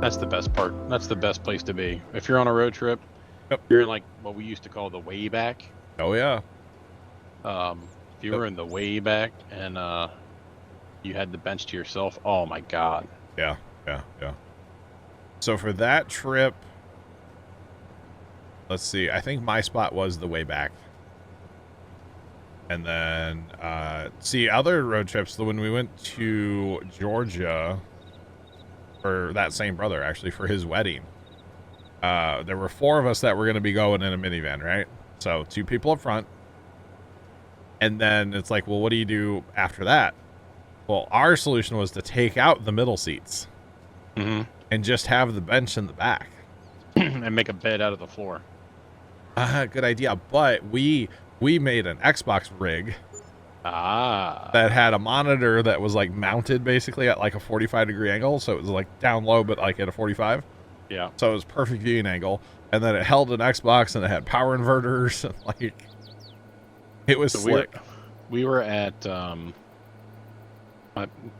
That's the best part. That's the best place to be. If you're on a road trip, Yep. you're in like what we used to call the way back. Oh yeah. If you were in the way back and you had the bench to yourself, oh my god. Yeah. So for that trip, let's see. I think my spot was the way back. And then, see, other road trips, when we went to Georgia for that same brother, actually, for his wedding, there were 4 of us that were going to be going in a minivan, right? So 2 people up front. And then it's like, well, what do you do after that? Well, our solution was to take out the middle seats and just have the bench in the back. And make a bed out of the floor. Good idea. But we made an Xbox rig that had a monitor that was like mounted basically at like a 45-degree angle. So it was like down low, but like at a 45. Yeah. So it was perfect viewing angle. And then it held an Xbox and it had power inverters. And like, it was slick. We were at,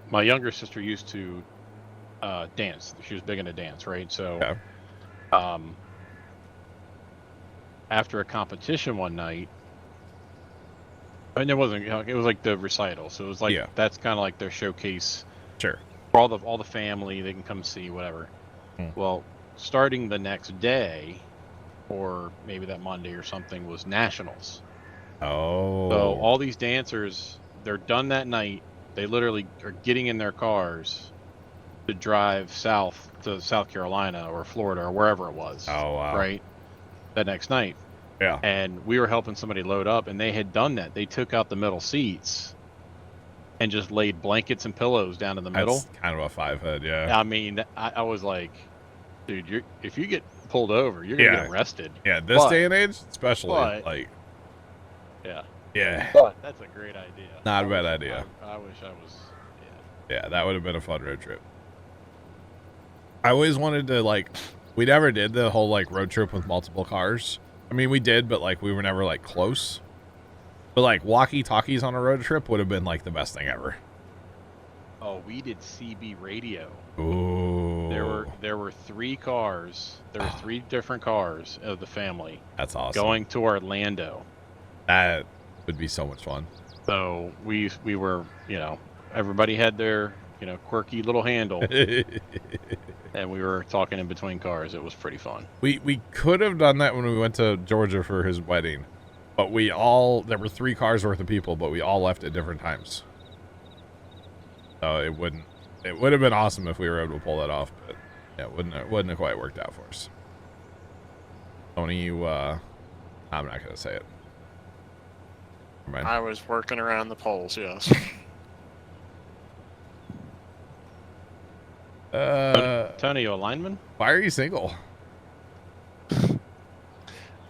my younger sister used to dance. She was big into dance, right? So, after a competition one night, and it wasn't, it was like the recital. So it was like, that's kind of like their showcase. Sure. For all the family, they can come see, whatever. Well, starting the next day, or maybe that Monday or something, was nationals. Oh. So all these dancers, they're done that night. They literally are getting in their cars to drive south to South Carolina or Florida or wherever it was. Oh, wow. Right? That next night. Yeah. And we were helping somebody load up, and they had done that. They took out the middle seats and just laid blankets and pillows down in the middle. That's kind of a 5-head, yeah. I mean, I was like, dude, if you get pulled over, you're going to get arrested. Yeah, this day and age, especially, like... Yeah. Yeah. But that's a great idea. Not a bad idea. I wish I was... Yeah, that would have been a fun road trip. I always wanted to, like... We never did the whole, like, road trip with multiple cars. I mean, we did, but, like, we were never, like, close. But, like, walkie-talkies on a road trip would have been, like, the best thing ever. Oh, we did CB radio. Ooh. There were 3 cars. There were 3 different cars of the family. That's awesome. Going to Orlando. That would be so much fun. So we were, you know, everybody had their, you know, quirky little handle. And we were talking in between cars. It was pretty fun. We could have done that when we went to Georgia for his wedding. But there were 3 cars worth of people, but we all left at different times. So it would have been awesome if we were able to pull that off, but yeah, it wouldn't have quite worked out for us. Tony, I'm not going to say it. I was working around the poles, yes. Tony, you a lineman? Why are you single?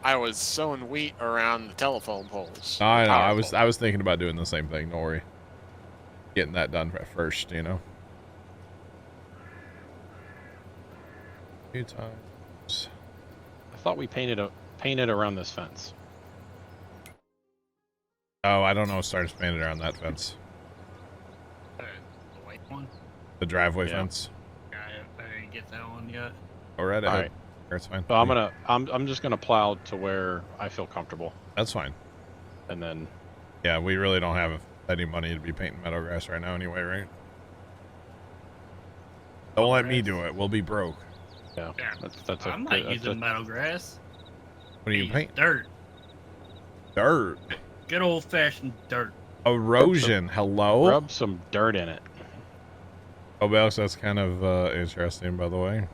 I was sowing wheat around the telephone poles. No, I know. I was thinking about doing the same thing. Don't worry. Getting that done first, you know. A few times. I thought we painted around this fence. Oh, I don't know. Started painted around that fence. The white one? The driveway fence. I didn't get that one yet. Go right ahead. All right. That's fine. So I'm just gonna plow to where I feel comfortable. That's fine. And then. Yeah, we really don't have any money to be painting meadow grass right now, anyway, right? Don't let me do it. We'll be broke. Yeah. That's I'm not using meadow grass. What do you paint? Dirt. Dirt. Good old fashioned dirt. Erosion. Hello. Rub some dirt in it. Oh, Bells, that's kind of interesting, by the way.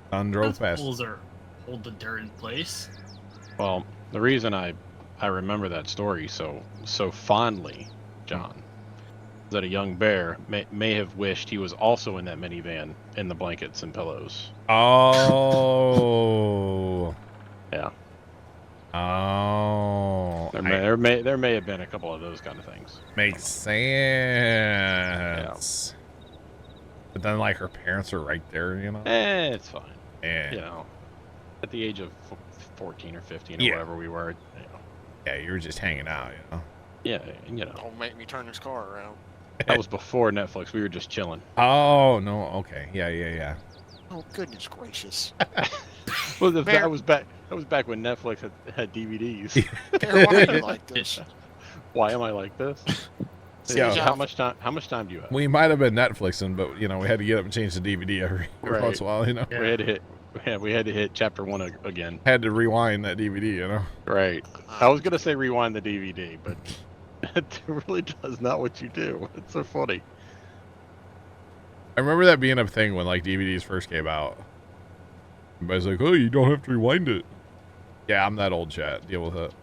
Sun drove past. Pools hold the dirt in place. Well, the reason I remember that story so fondly, John, is that a young bear may have wished he was also in that minivan in the blankets and pillows. Oh. Yeah. Oh. There may have been a couple of those kind of things. Makes sense. Yeah. But then, like, her parents are right there, you know? It's fine. Yeah. You know, at the age of 14 or 15 or whatever we were, you know. Yeah, you were just hanging out, you know? Yeah, you know. Don't make me turn this car around. That was before Netflix. We were just chilling. Oh no, okay, yeah. Oh goodness gracious! Well, that Bear, was back. That was back when Netflix had DVDs. Bear, why are you like this? Why am I like this? See, Yeah. How Jonathan, much time do you have? We might have been Netflixing, but we had to get up and change the DVD every Right. once in a while. We had to hit. Yeah, we had to hit chapter 1 again. Had to rewind that DVD. Right. I was gonna say rewind the DVD, but it really does not what you do. It's so funny. I remember that being a thing when like DVDs first came out. Everybody's like, "Oh, you don't have to rewind it." Yeah, I'm that old, chat. Deal with it.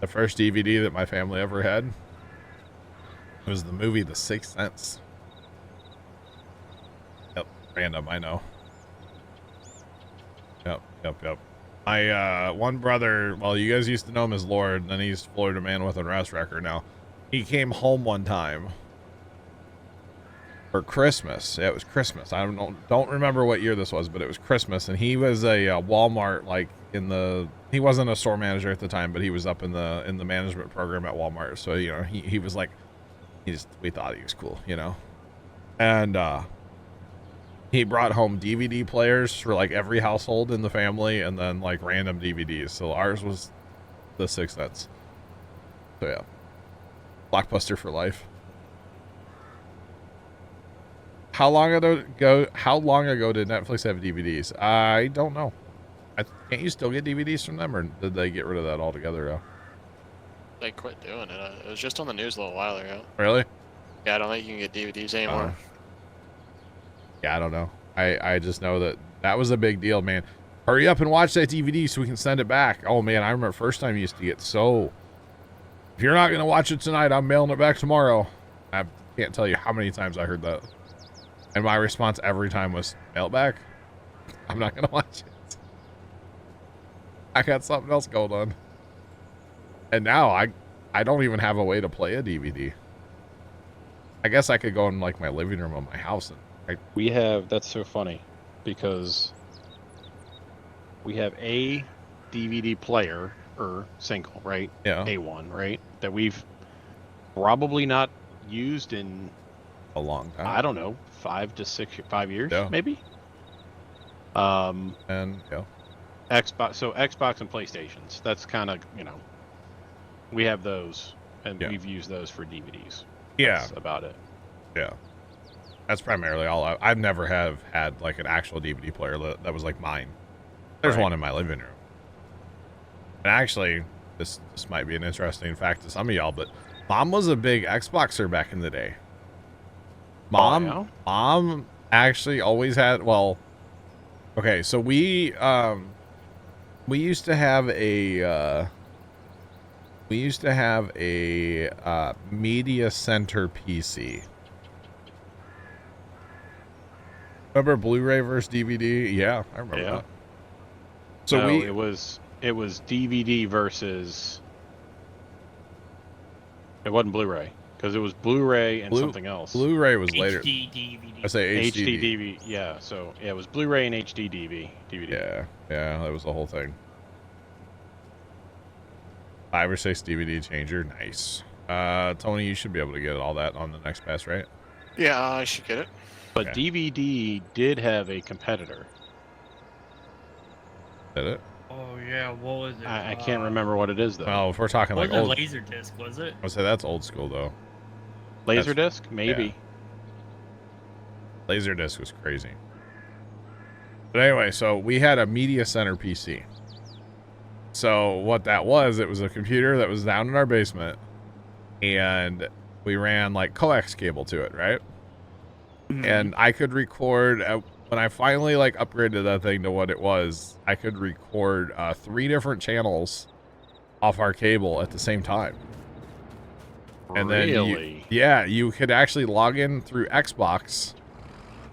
The first DVD that my family ever had was the movie The Sixth Sense. Yep, random, I know. Yep. My one brother, well, you guys used to know him as Lord, and then he's Florida Man with a Rest Record now. He came home one time for Christmas. Yeah, it was Christmas. I don't remember what year this was, but it was Christmas, and he was a Walmart, like he wasn't a store manager at the time, but he was up in the management program at Walmart. So he was like, we thought he was cool, and he brought home DVD players for like every household in the family, and then like random DVDs. So ours was The Sixth Sense. So yeah, Blockbuster for life. How long ago did Netflix have DVDs? I don't know. Can't you still get DVDs from them, or did they get rid of that altogether? they quit doing it. It was just on the news a little while ago. Really? Yeah, I don't think you can get DVDs anymore. Yeah, I don't know. I just know that was a big deal, man. Hurry up and watch that DVD so we can send it back. Oh man, I remember first time you used to get so. If you're not gonna watch it tonight, I'm mailing it back tomorrow. I can't tell you how many times I heard that. And my response every time was, mail it back. I'm not going to watch it. I got something else going on. And now I don't even have a way to play a DVD. I guess I could go in like my living room of my house. And that's so funny because we have a DVD player or single, right? Yeah. A1, right? That we've probably not used in A long time. I don't know, 5 years, Yeah. maybe. And yeah. Xbox and PlayStations. That's kind of we have those, and Yeah. we've used those for DVDs. Yeah. That's about it. Yeah. That's primarily all. I've never had like an actual DVD player that was like mine. There's Right. one in my living room. And actually, this might be an interesting fact to some of y'all, but Mom was a big Xboxer back in the day. Mom actually always had. Well, okay, so we used to have a media center PC. Remember Blu-ray versus DVD? Yeah, I remember that. So no, it was DVD versus. It wasn't Blu-ray because it was Blu-ray and something else. Blu-ray was later. HD DVD. I say HD DVD. Yeah, so it was Blu-ray and HD DVD. Yeah, that was the whole thing. 5 or 6 DVD changer, nice. Tony, you should be able to get all that on the next pass, right? Yeah, I should get it. But Okay. DVD did have a competitor. Did it? Oh yeah, what was it? I can't remember what it is though. Well, if we're talking like Wasn't old, Laserdisc, was it? I would say that's old school though. Laserdisc, maybe. Laserdisc was crazy. But anyway, so we had a media center PC. So what that was, it was a computer that was down in our basement, and we ran like coax cable to it, right? And I could record when I finally like upgraded that thing to what it was. I could record 3 different channels off our cable at the same time. And Really? then you could actually log in through Xbox.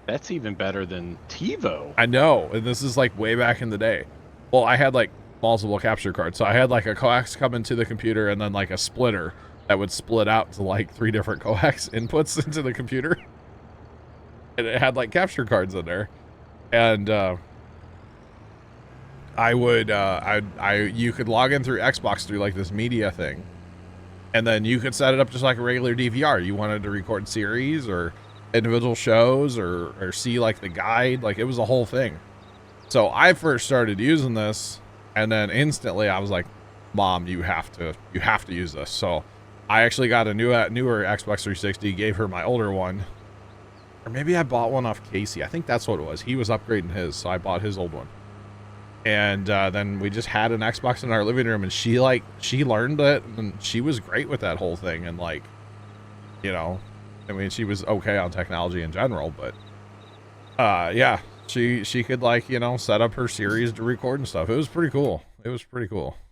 That's even better than TiVo. I know, and this is like way back in the day. Well, I had like multiple capture cards, so I had like a coax come into the computer and then like a splitter that would split out to like 3 different coax inputs into the computer. And it had like capture cards in there, and you could log in through Xbox through like this media thing, And then you could set it up just like a regular DVR. You wanted to record series or individual shows or see like the guide. Like it was a whole thing. So I first started using this, and then instantly I was like, Mom, you have to use this. So I actually got a newer Xbox 360, gave her my older one. Or maybe I bought one off Casey. I think that's what it was. He was upgrading his, so I bought his old one. And then we just had an Xbox in our living room, and she learned it, and she was great with that whole thing. And like, you know, I mean, she was okay on technology in general, but yeah, she could, like, you know, set up her series to record and stuff. It was pretty cool.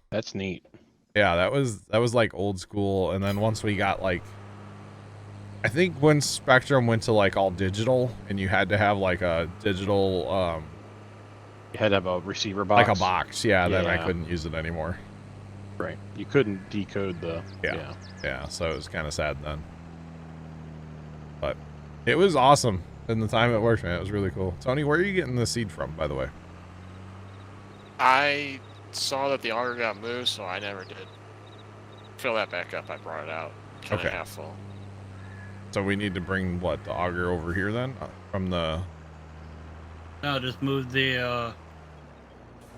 That's neat. Yeah, that was like old school. And then once we got like, I think when Spectrum went to like all digital, and you had to have like a digital You had to have a receiver box. like a box, yeah, then I Yeah. couldn't use it anymore. Right. You couldn't decode the. Yeah, so it was kind of sad then. But it was awesome. In the time it worked, man, it was really cool. Tony, where are you getting the seed from, by the way? I saw that the auger got moved, so I never did fill that back up. I brought it out kind of Okay. half full. So we need to bring, what, the auger over here then? From the... No, just move the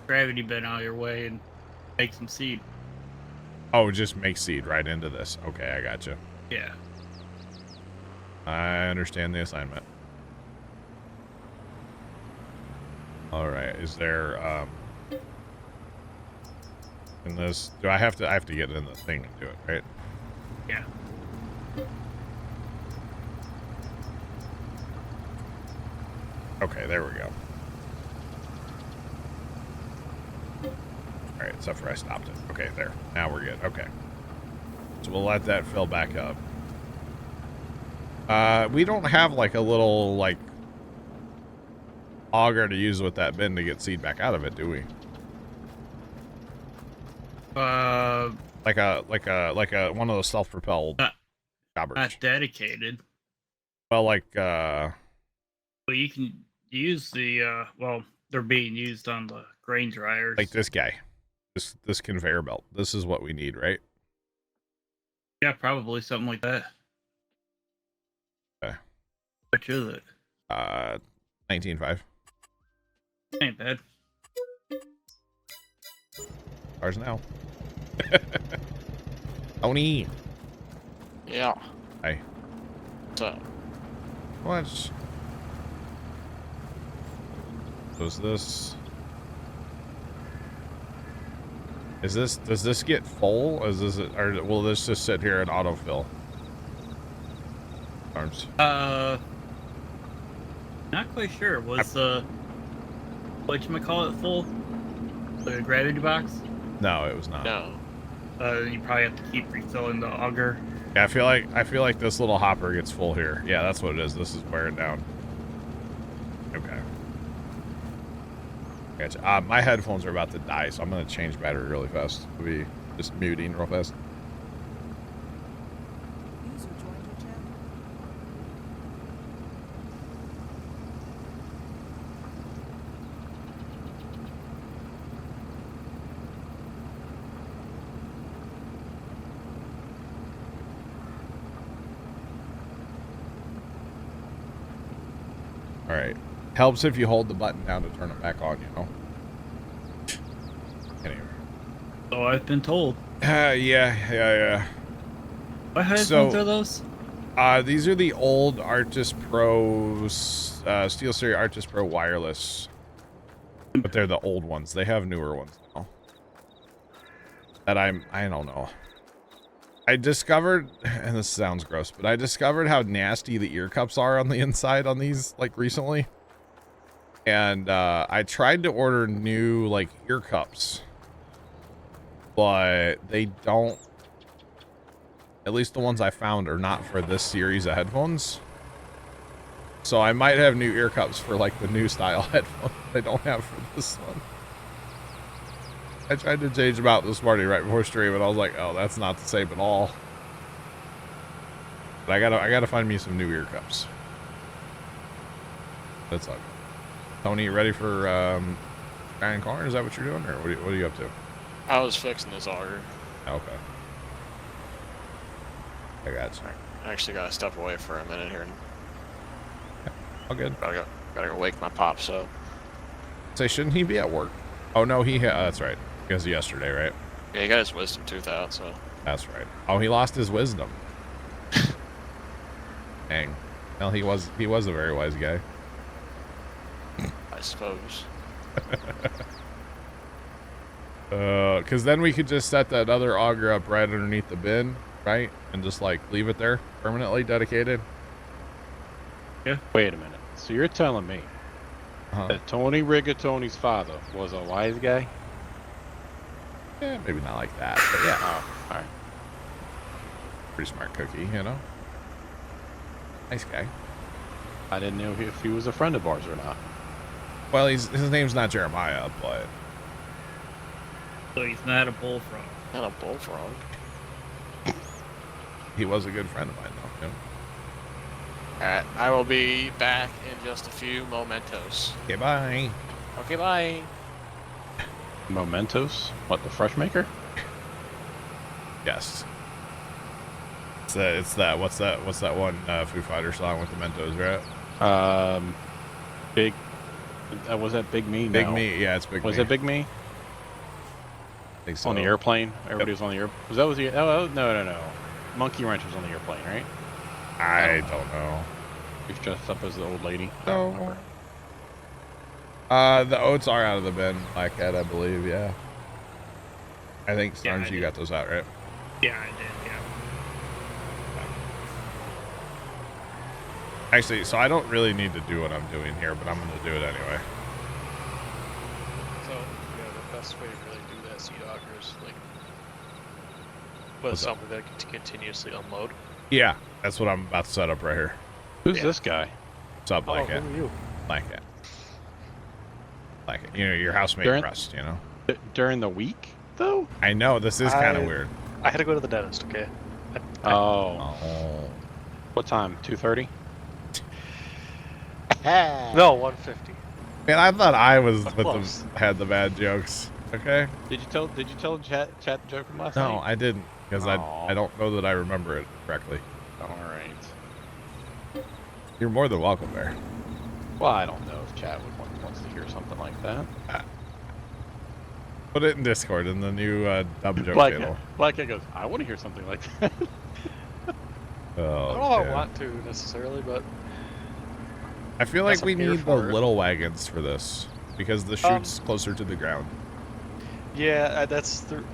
gravity bin out of your way and make some seed. Oh, just make seed right into this. Okay, I gotcha. Yeah. I understand the assignment. Alright, is there, in this... I have to get in the thing and do it, right? Yeah. Okay, there we go. Alright, except for I stopped it. Okay, there. Now we're good. Okay. So we'll let that fill back up. We don't have like a little like auger to use with that bin to get seed back out of it, do we? Like a one of those self-propelled jobbers. Not dedicated. Well, like But you can use the well, they're being used on the grain dryers. like this guy. This conveyor belt. This is what we need, right? Yeah, probably something like that. Okay. Which is it? 19.5. Ain't bad. Ours now. Tony. Yeah. Hi. So What? So does this get full? Or will this just sit here and autofill? Arms. Not quite sure. Was whatchamacallit full? The gravity box? No, it was not. no. You probably have to keep refilling the auger. Yeah, I feel like this little hopper gets full here. Yeah, that's what it is. This is wearing down. Okay. Gotcha. My headphones are about to die, so I'm gonna change battery really fast. I'll be just muting real fast. User joined your channel. All right. Helps if you hold the button down to turn it back on, you know. Anyway. So I've been told. Yeah. What headphones So- are those? These are the old Artis Pro, SteelSeries Artis Pro wireless. But they're the old ones. They have newer ones now. That I don't know. I discovered, and this sounds gross, but I discovered how nasty the ear cups are on the inside on these, like, recently. And, I tried to order new, like, ear cups. But they don't, at least the ones I found are not for this series of headphones. So I might have new ear cups for, like, the new style headphones I don't have for this one. I tried to change them out this morning right before stream, and I was like, oh, that's not the same at all. But I gotta find me some new ear cups. That's all. Tony, you ready for grinding corn? Is that what you're doing, or what are you up to? I was fixing this auger. Okay. I got you. I actually gotta step away for a minute here. All good. Gotta go wake my pops up. Say, shouldn't he be at work? Oh, no, that's right. Because yesterday, right? Yeah, he got his wisdom tooth out, so. That's right. Oh, he lost his wisdom. Dang. Well, he was a very wise guy. I suppose. Because then we could just set that other auger up right underneath the bin, right? And just, like, leave it there permanently dedicated. Wait a minute. So you're telling me that Tony Rigatoni's father was a wise guy? Yeah, maybe not like that, but yeah. Oh, all right. Pretty smart cookie, you know? Nice guy. I didn't know if he was a friend of ours or not. Well, his name's not Jeremiah, but... So he's not a bullfrog. Not a bullfrog. he was a good friend of mine, though. Yeah. Alright, I will be back in just a few momentos. Okay, bye. Okay, bye. Mementos? What, the fresh maker? Yes. It's that. What's that one Foo Fighter song with the Mentos, right? Big. Was that Big Me? Big No. Me. Yeah, it's Big Me. Was it Big Me? I think so. On the airplane? Everybody was on the airplane. Was the? Oh, no. Monkey Wrench was on the airplane, right? I don't know. He was dressed up as the old lady. No. The oats are out of the bin, Blackhead, I believe. Yeah. I think Starnes, you got those out, right? Yeah, I did. Yeah. Actually, so I don't really need to do what I'm doing here, but I'm going to do it anyway. So, yeah, the best way to really do that seed auger is like with something that can continuously unload. Yeah, that's what I'm about to set up right here. Who's this guy? What's up, Blackhead? Who are you? Blackhead. Blackhead. You know, your housemate Rust, you know? During the week, though? I know, this is kind of weird. I had to go to the dentist, okay? Oh. What time? 2:30? No, 150. Man, I thought I was Close. had the bad jokes. Okay. Did you tell chat the joke from last No, night? I didn't, because I don't know that I remember it correctly. All right. You're more than welcome there. Well, I don't know if chat wants to hear something like that. Put it in Discord in the new dumb joke channel. Blackhead goes, I want to hear something like that. Oh, I don't know if man. I want to necessarily, but I feel like Guess we I'm here need the for it. little wagons for this, because the chute's closer to the ground. yeah,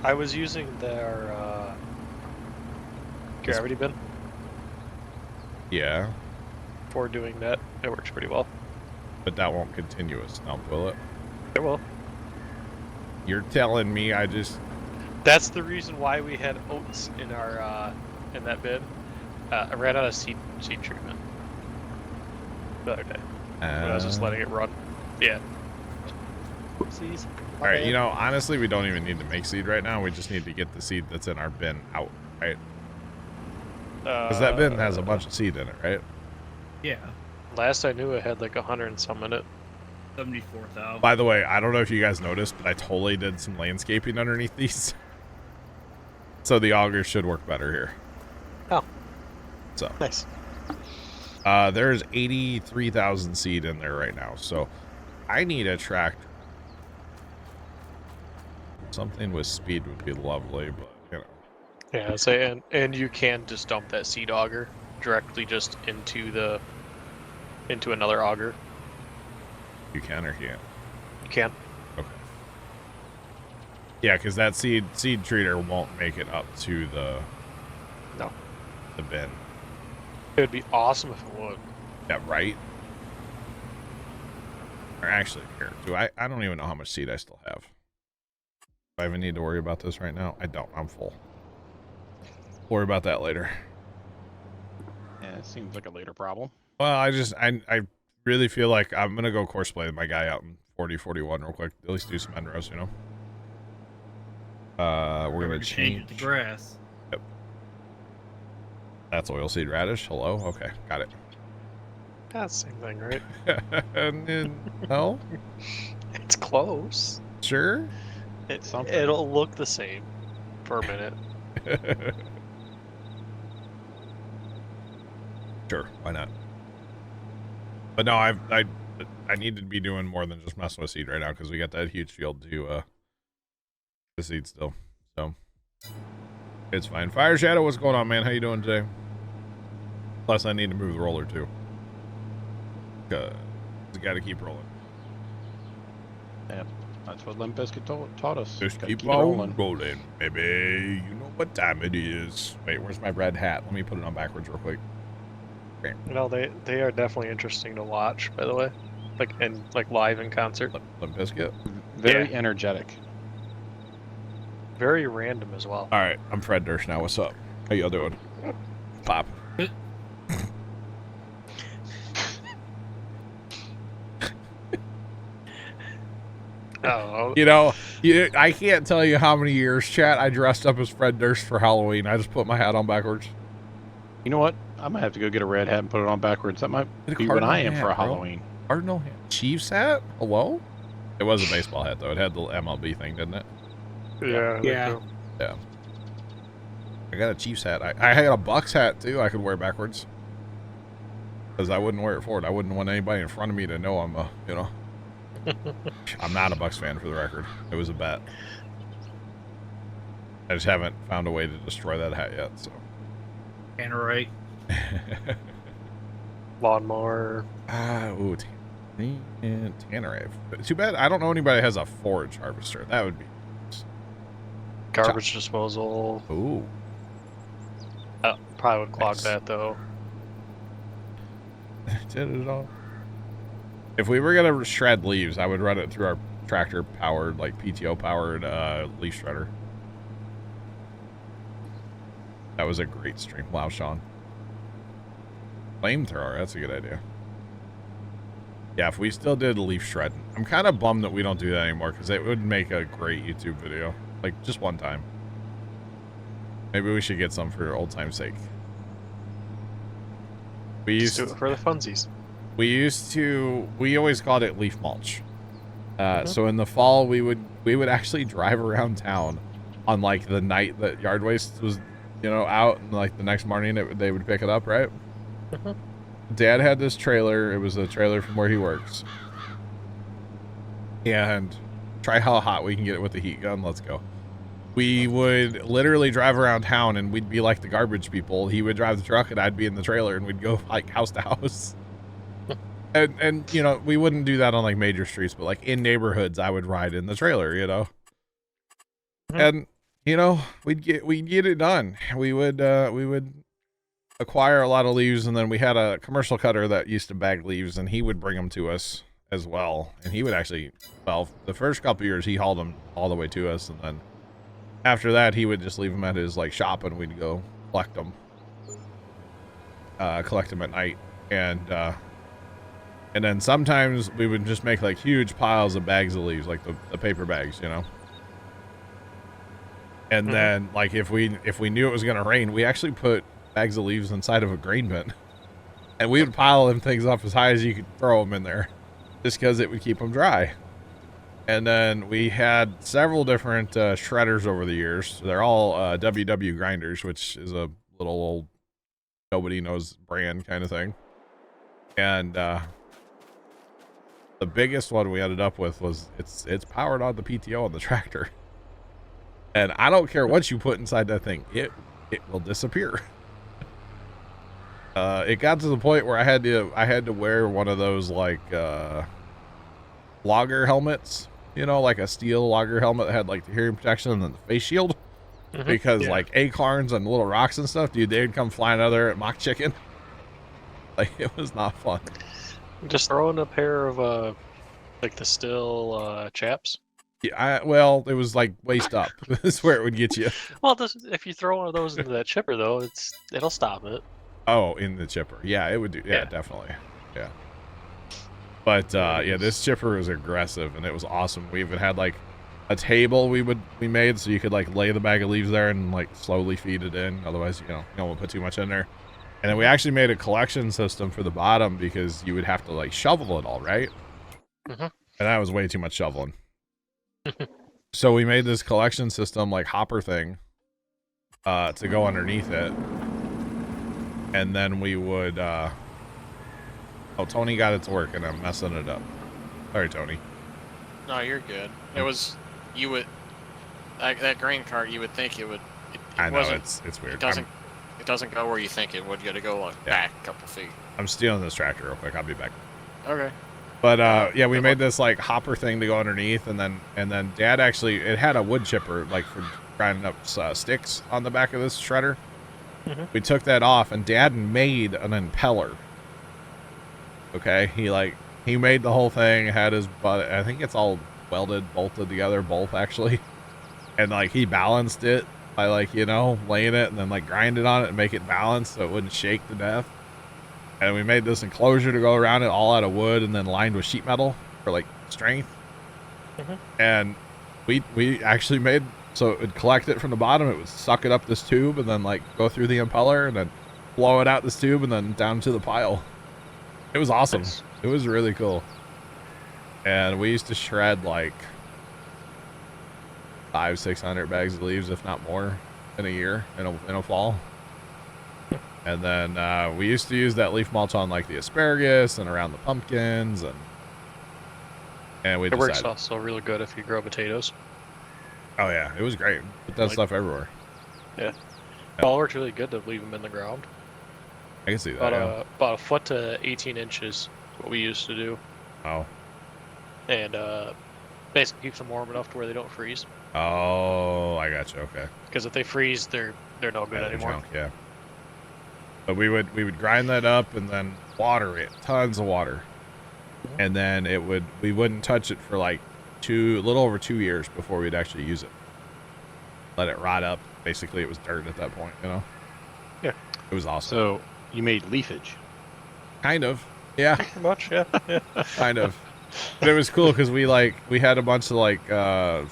I was using their gravity bin Yeah, for doing that. It works pretty well. but that won't continuous now, will it? It will. You're telling me I just... That's the reason why we had oats in our in that bin. I ran out of seed treatment the other day. I was just letting it run. Yeah. Oopsies. All right, you know, honestly, we don't even need to make seed right now. We just need to get the seed that's in our bin out, right? Because that bin has a bunch of seed in it, right? Yeah. Last I knew, it had like 100 and some in it. 74,000. By the way, I don't know if you guys noticed, but I totally did some landscaping underneath these. So the augers should work better here. Oh. So. Nice. There's 83,000 seed in there right now, so I need a tractor. Something with speed would be lovely, but you know. Yeah, say and you can just dump that seed auger directly just into another auger. You can or can't? You can. Okay. Yeah, because that seed treater won't make it up to the bin. It would be awesome if it would. Yeah, right? Or actually, here, I don't even know how much seed I still have. Do I even need to worry about this right now? I don't. I'm full. Worry about that later. Yeah, it seems like a later problem. Well, I really feel like I'm going to go course play with my guy out in 40-41 real quick. At least do some end rows, you know? We're going to change it to grass. Yep. That's oilseed radish. Hello? Okay, got it. That's the same thing, right? No? It's close. Sure? It'll look the same for a minute. Sure, why not? But no, I need to be doing more than just messing with seed right now because we got that huge field to seed still. So it's fine. Fire Shadow, what's going on, man? How you doing today? Plus, I need to move the roller too. Cause you got to keep rolling. Yeah, that's what Limp Bizkit taught us. Just Gotta keep on rolling, baby. You know what time it is. Wait, where's my red hat? Let me put it on backwards real quick. Okay. You know, they are definitely interesting to watch, by the way. Like live in concert. Limp Bizkit. Very Yeah. energetic. Very random as well. All right, I'm Fred Durst now. What's up? How y'all doing? Pop. Oh, You know, I can't tell you how many years, chat, I dressed up as Fred Durst for Halloween. I just put my hat on backwards. You know what? I might have to go get a red hat and put it on backwards. That might Get a be what cardinal I am hat, for a bro. Halloween. Cardinal hat. Chiefs hat? Hello? It was a baseball hat, though. It had the MLB thing, didn't it? yeah. Yeah. Yeah. I got a Chiefs hat. I had a Bucks hat, too, I could wear backwards. Because I wouldn't wear it forward. I wouldn't want anybody in front of me to know I'm a, you know. I'm not a Bucks fan, for the record. It was a bet. I just haven't found a way to destroy that hat yet, so. And right. Lawnmower. Ooh, Tannerite. Too bad I don't know anybody that has a forage harvester. That would be. Garbage disposal. Ooh. Probably would clog Nice. that though. Did it all. If we were gonna shred leaves, I would run it through our tractor powered, like PTO powered leaf shredder. That was a great stream. Wow, Sean. Flamethrower, that's a good idea. Yeah, if we still did leaf shredding. I'm kind of bummed that we don't do that anymore because it would make a great YouTube video. Like, just one time. Maybe we should get some for old time's sake. We Just used do it for the funsies. we always called it leaf mulch. So in the fall we would actually drive around town on like the night that yard waste was, you know, out, and like the next morning they would pick it up, right? Dad had this trailer. It was a trailer from where he works. And try how hot we can get it with the heat gun. Let's go. We would literally drive around town and we'd be like the garbage people. He would drive the truck and I'd be in the trailer and we'd go like house to house. And you know, we wouldn't do that on like major streets, but like in neighborhoods I would ride in the trailer, you know. And you know, we'd get it done. We would acquire a lot of leaves, and then we had a commercial cutter that used to bag leaves, and he would bring them to us as well. And he would actually, well, the first couple years he hauled them all the way to us, and then after that he would just leave them at his like shop, and we'd go collect them at night. And then sometimes we would just make like huge piles of bags of leaves, like the paper bags, you know. And then like if we knew it was gonna rain, we actually put bags of leaves inside of a grain bin, and we would pile them things up as high as you could throw them in there, just because it would keep them dry. And then we had several different shredders over the years. They're all WW grinders, which is a little old nobody knows brand kind of thing. And the biggest one we ended up with was it's powered on the PTO on the tractor, and I don't care what you put inside that thing, it will disappear. It got to the point where I had to wear one of those like logger helmets, you know, like a steel logger helmet that had like the hearing protection and then the face shield, because like acorns and little rocks and stuff, dude, they'd come flying out of there at mock chicken. Like, it was not fun. Just throw in a pair of like the still chaps. Yeah, well, it was like waist up. That's where it would get you. Well, if you throw one of those into that chipper though, it'll stop it. Oh, in the chipper. Yeah, it would do. Yeah, definitely. Yeah. But yeah, this chipper was aggressive and it was awesome. We even had like a table we made so you could like lay the bag of leaves there and like slowly feed it in. Otherwise, you know, you don't want to put too much in there. And then we actually made a collection system for the bottom because you would have to like shovel it all, right? And that was way too much shoveling. So we made this collection system like hopper thing to go underneath it. And then we would, oh, Tony got it to work and I'm messing it up. Sorry, Tony. No, you're good. It was, you would, that grain cart, you would think it would, it I know, wasn't, it's weird. it doesn't go where you think it would. You gotta go like back a couple feet. I'm stealing this tractor real quick. I'll be back. Okay. But yeah, we made this like hopper thing to go underneath, and then Dad actually, it had a wood chipper like for grinding up sticks on the back of this shredder. We took that off, and Dad made an impeller. Okay, he made the whole thing, had his butt. I think it's all welded, bolted together, both actually, and like he balanced it by like laying it and then like grinded on it and make it balance so it wouldn't shake to death. And we made this enclosure to go around it, all out of wood and then lined with sheet metal for like strength. And we actually made, so it would collect it from the bottom, it would suck it up this tube and then like go through the impeller and then blow it out this tube and then down to the pile. It was awesome. Nice. It was really cool. And we used to shred like 500-600 bags of leaves, if not more, in a year, in a fall. And then we used to use that leaf mulch on like the asparagus and around the pumpkins, and we It works decided, also really good if you grow potatoes. oh yeah, it was great. Put that stuff everywhere. Yeah. Well, it works really good to leave them in the ground. I can see that. About a foot to 18 inches is what we used to do. Oh. And basically keeps them warm enough to where they don't freeze. Oh, I got you. Okay. Because if they freeze, they're no good Yeah, anymore. junk, yeah. But we would grind that up and then water it, tons of water, and then we wouldn't touch it for like a little over 2 years before we'd actually use it. Let it rot up. Basically, it was dirt at that point, Yeah. It was awesome. So you made leafage. Kind of, yeah, Pretty much, yeah. kind of. But it was cool because we had a bunch of like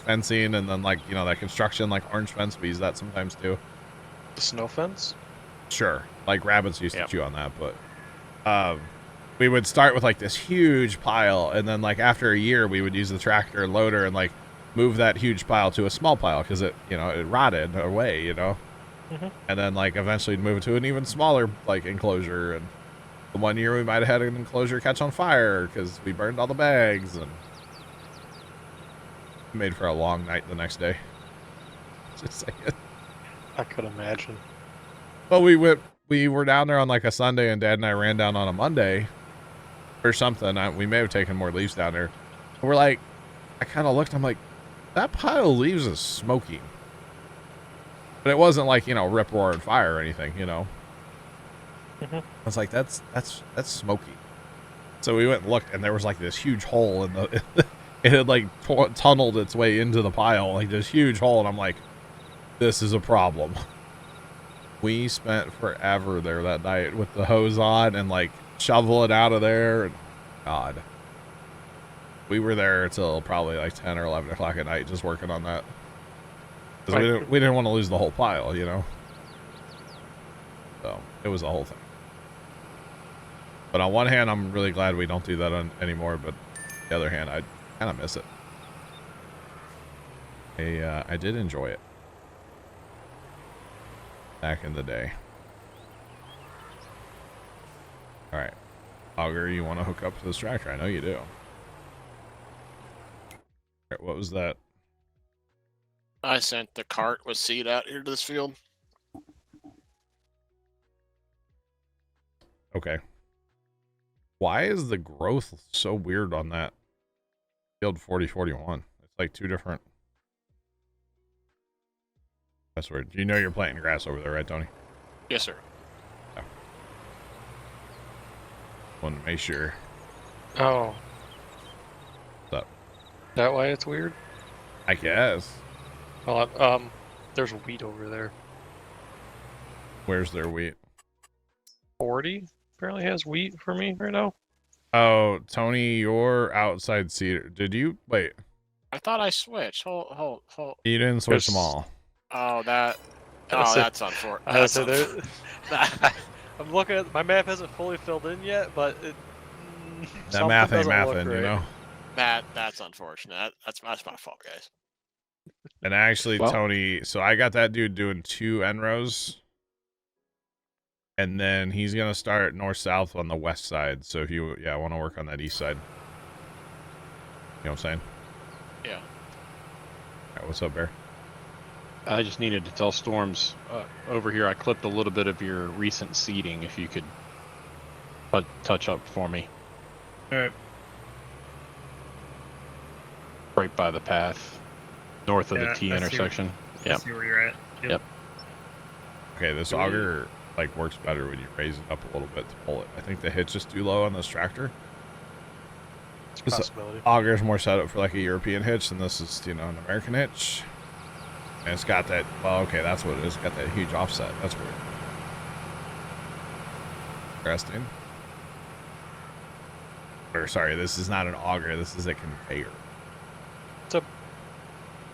fencing and then like that construction like orange fence. We use that sometimes too. The snow fence? Sure, like rabbits used to chew on that, but we would start with like this huge pile, and then like after a year we would use the tractor and loader and like move that huge pile to a small pile because it it rotted away, and then like eventually move it to an even smaller like enclosure. And the one year we might have had an enclosure catch on fire because we burned all the bags, and it made for a long night the next day. Just saying. I could imagine. Well, we were down there on like a Sunday, and Dad and I ran down on a Monday or something. We may have taken more leaves down there. And we're like, I kind of looked, I'm like, that pile of leaves is smoking. But it wasn't like, rip roaring fire or anything, I was like, that's smoky. So we went and looked, and there was like this huge hole in the, it had like tunneled its way into the pile, like this huge hole. And I'm like, this is a problem. We spent forever there that night with the hose on and like shovel it out of there. And God, we were there till probably like 10 or 11 o'clock at night just working on that. Because we didn't want to lose the whole pile, So it was a whole thing. But on one hand, I'm really glad we don't do that anymore. But on the other hand, I kind of miss it. I did enjoy it. Back in the day. All right, Auger, you want to hook up to this tractor? I know you do. All right, what was that? I sent the cart with seed out here to this field. Okay. Why is the growth so weird on that field 4041? It's like two different. That's weird. You know you're planting grass over there, right, Tony? Yes, sir. Yeah. Want to make sure. Oh. What's up? That why it's weird? I guess. Well, there's wheat over there. Where's their wheat? 40 apparently has wheat for me right now. Oh, Tony, your outside cedar. Did you wait? I thought I switched. Hold. You didn't switch them There's- all. Oh, that's unfortunate. That's I'm looking at my map hasn't fully filled in yet, but That math ain't mathing, That's unfortunate. That's my fault, guys. And actually, Well- Tony, so I got that dude doing 2 N rows. And then he's going to start north-south on the west side. So if you, want to work on that east side. You know what I'm saying? Yeah. All right, what's up, Bear? I just needed to tell Storms over here. I clipped a little bit of your recent seeding. If you could touch up for me, All right. right by the path, north of Yeah, the T I see intersection. I Yep. see where you're at. Yep. Okay, this auger like works better when you raise it up a little bit to pull it. I think the hitch is too low on this tractor. It's a This possibility. auger is more set up for like a European hitch, and this is, an American hitch. And it's got that, well, okay, that's what it is. It's got that huge offset. That's weird. Interesting. Or, sorry, this is not an auger. This is a conveyor.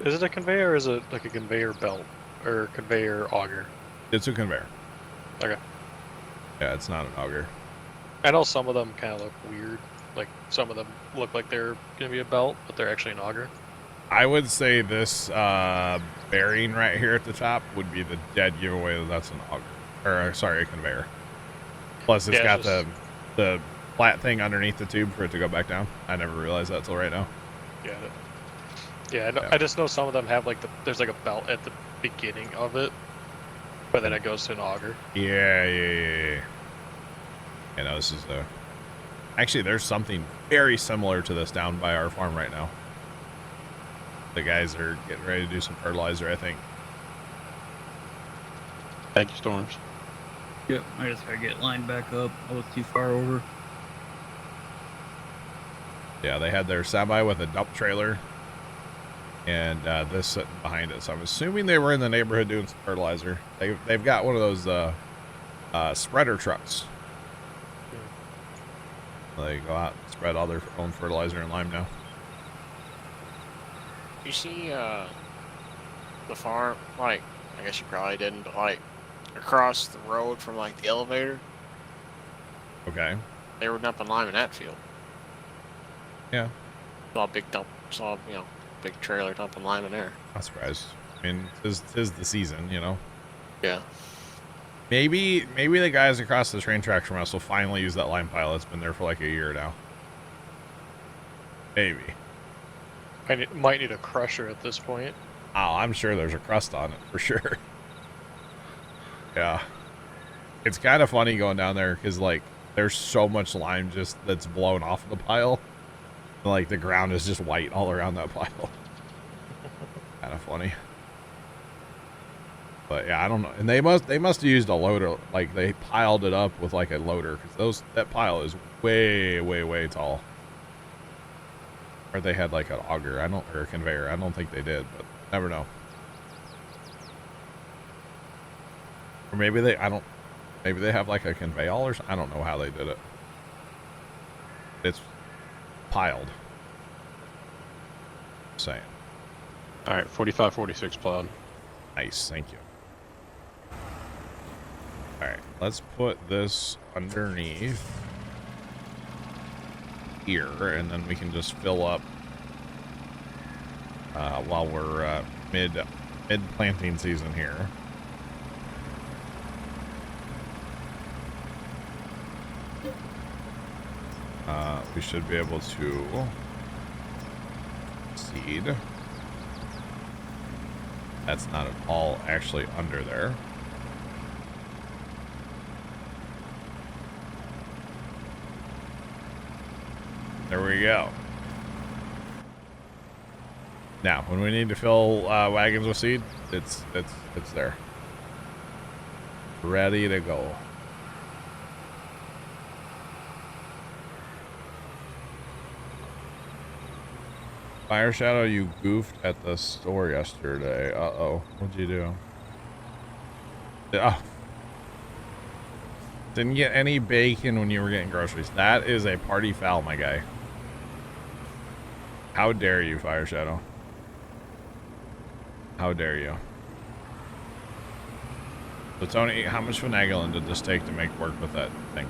Is it a conveyor or is it like a conveyor belt or conveyor auger? It's a conveyor. Okay. Yeah, it's not an auger. I know some of them kind of look weird. Like some of them look like they're gonna be a belt, but they're actually an auger. I would say this bearing right here at the top would be the dead giveaway that that's an auger. Or, sorry, a conveyor. Plus, it's got the flat thing underneath the tube for it to go back down. I never realized that till right now. Yeah. Yeah, I, know, I just know some of them have like there's like a belt at the beginning of it, but then it goes to an auger. Yeah. You know, this is the... Actually, there's something very similar to this down by our farm right now. The guys are getting ready to do some fertilizer, I think. Thank you, Storms. Yep. I just gotta get lined back up. I was too far over. Yeah, they had their semi with a dump trailer. And this sitting behind it. So I'm assuming they were in the neighborhood doing some fertilizer. They've got one of those spreader trucks. They go out and spread all their own fertilizer and lime now. You see the farm, like, I guess you probably didn't, but like across the road from like the elevator, Okay. they were dumping lime in that field. Yeah. Saw a big dump, big trailer dumping lime in there. Not surprised. I mean, tis the season, you know. Yeah. Maybe the guys across the train tracks from us will finally use that lime pile that's been there for like a year now. Maybe. I might need a crusher at this point. Oh, I'm sure there's a crust on it for sure. Yeah. It's kind of funny going down there because like there's so much lime just that's blown off of the pile. Like the ground is just white all around that pile. Kind of funny. But yeah, I don't know. And they must have used a loader. Like they piled it up with like a loader because that pile is way tall. Or they had like an auger, or a conveyor. I don't think they did, but never know. Or maybe they have like a conveyor or something. I don't know how they did it. It's piled. Saying. All right, 4546 plowed. Nice, thank you. All right, let's put this underneath here, and then we can just fill up while we're mid planting season here. We should be able to seed. That's not at all actually under there. There we go. Now, when we need to fill wagons with seed, it's there. Ready to go. Fire Shadow, you goofed at the store yesterday. Uh-oh. What'd you do? Oh. Didn't get any bacon when you were getting groceries. That is a party foul, my guy. How dare you, Fire Shadow? How dare you? So, Tony, how much finagling did this take to make work with that thing?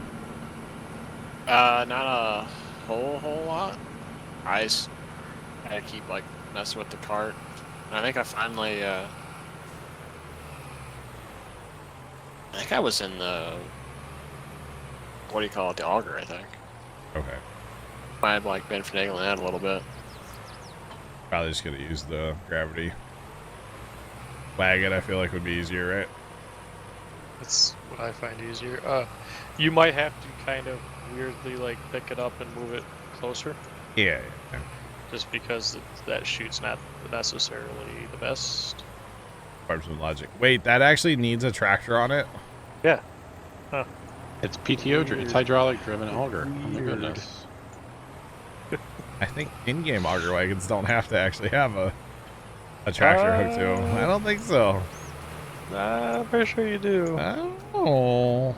Not a whole lot. I had to keep like messing with the cart. And I think I finally I think I was in the what do you call it? The auger, I think. Okay. Might have like been finagling that a little bit. Probably just gonna use the gravity wagon. I feel like would be easier, right? That's what I find easier. You might have to kind of weirdly like pick it up and move it closer, Yeah. just because that chute's not necessarily the best. Farm some logic. Wait, that actually needs a tractor on it? Yeah. It's PTO, it's hydraulic driven auger. Oh my goodness. I think in-game auger wagons don't have to actually have a tractor hooked to them. I don't think so. I'm pretty sure you do. Oh.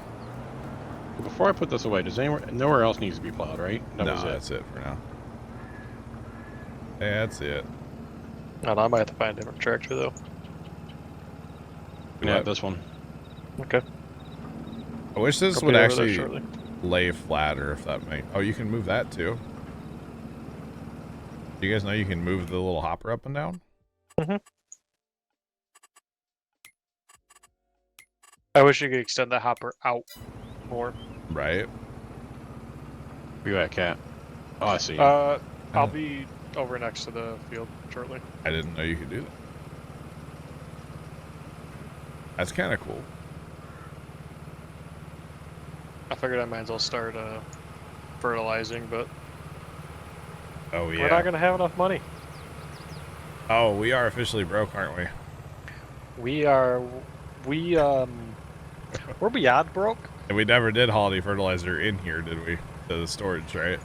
Before I put this away, does nowhere else needs to be plowed, right? No, was it. that's it for now. That's it. And I might have to find a different tractor though. We can have this one. Okay. I wish this I'll would be over there actually shortly. lay flatter, if that may. Oh, you can move that too. Do you guys know you can move the little hopper up and down? Mm-hmm. I wish you could extend the hopper out more. Right. Where you at, Cat? Oh, I see. I'll be over next to the field shortly. I didn't know you could do that. That's kind of cool. I figured I might as well start fertilizing, but Oh, yeah. we're not gonna have enough money. Oh, we are officially broke, aren't we? We're beyond broke. And we never did holiday fertilizer in here, did we? To the storage, right?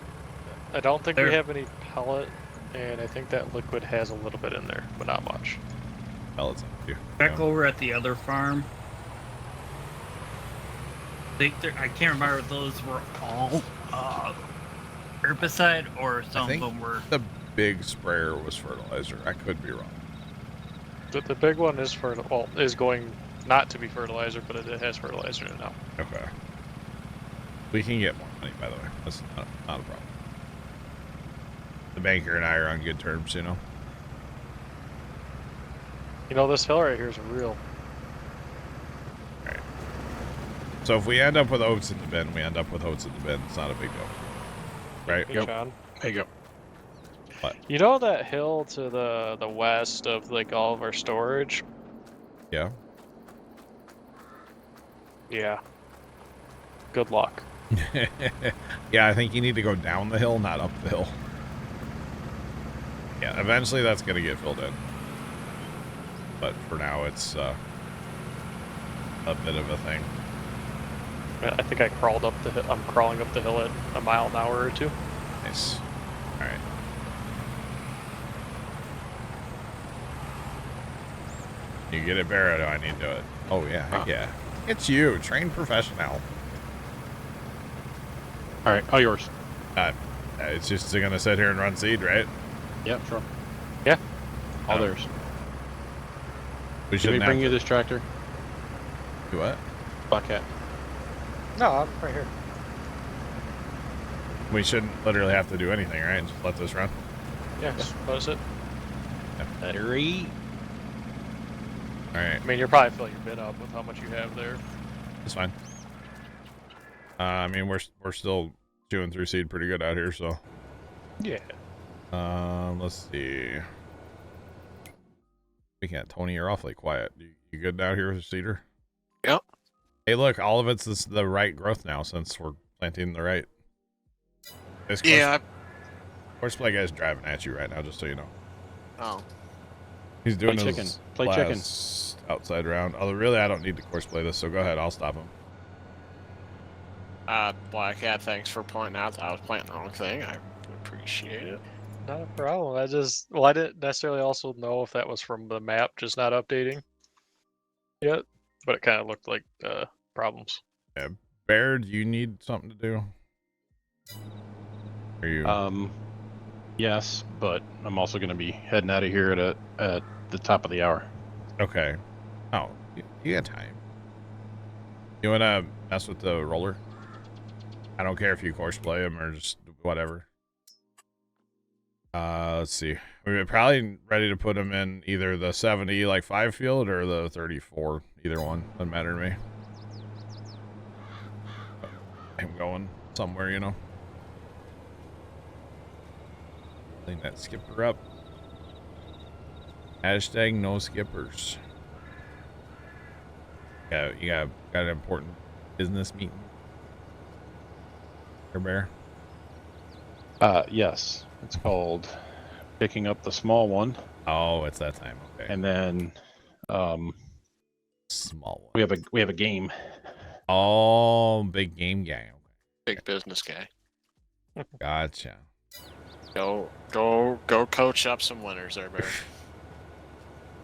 I don't think There. we have any pellet, and I think that liquid has a little bit in there, but not much. Pellets up to you. Back Yeah. over at the other farm. I can't remember if those were all herbicide or some of think them were. the big sprayer was fertilizer. I could be wrong. The big one is is going not to be fertilizer, but it has fertilizer in it now. Okay. We can get more money, by the way. That's not a problem. The banker and I are on good terms, you know? You know, this hill right here is real. So if we end up with oats in the bin, we end up with oats in the bin. It's not a big deal. Right? Hey, Yep. John. There you go. What? You know that hill to the west of like all of our storage? Yeah. Yeah. Good luck. Yeah, I think you need to go down the hill, not up the hill. Yeah, eventually that's going to get filled in. But for now, it's a bit of a thing. I think I crawled up the hill. I'm crawling up the hill at a mile an hour or two. Nice. All right. You get it, Barra? Do I need to do it? Oh, yeah. Heck yeah. It's you, trained professional. All right, all yours. It's just going to sit here and run seed, right? Yep, sure. Yeah. All Oh. theirs. We Should should we bring you this tractor? Do what? Buckhead. No, I'm right here. We shouldn't literally have to do anything, right? Just let this run. Yeah, just close it. Battery. All right. I mean, you're probably filling your bin up with how much you have there. It's fine. I mean, we're still chewing through seed pretty good out here, so. Yeah. Let's see. We can't. Tony, you're awfully quiet. You good down here with the cedar? Yep. Hey, look, all of it's the right growth now since we're planting the right. This Yeah. Horseplay guy's driving at you right now, just so you know. Oh. He's doing Play his chicken. Play chicken. last outside round. Although, really, I don't need to courseplay this, so go ahead. I'll stop him. Black Cat, thanks for pointing out that I was planting the wrong thing. I appreciate it. Not a problem. I didn't necessarily also know if that was from the map just not updating yet, but it kind of looked like problems. Bear, do you need something to do? Are you? Yes, but I'm also going to be heading out of here at the top of the hour. Okay. Oh, you got time. You want to mess with the roller? I don't care if you course play him or just whatever. Let's see. We're probably ready to put him in either the 70 like 5 field or the 34. Either one. Doesn't matter to me. I'm going somewhere, you know. Clean that skipper up. Hashtag no skippers. Yeah, you got an important business meeting. Bear. Yes. It's called Picking Up the Small One. Oh, it's that time. Okay. And then Small one. we have a game. Oh, big game gang. Big business guy. Gotcha. Go coach up some winners there, Barry.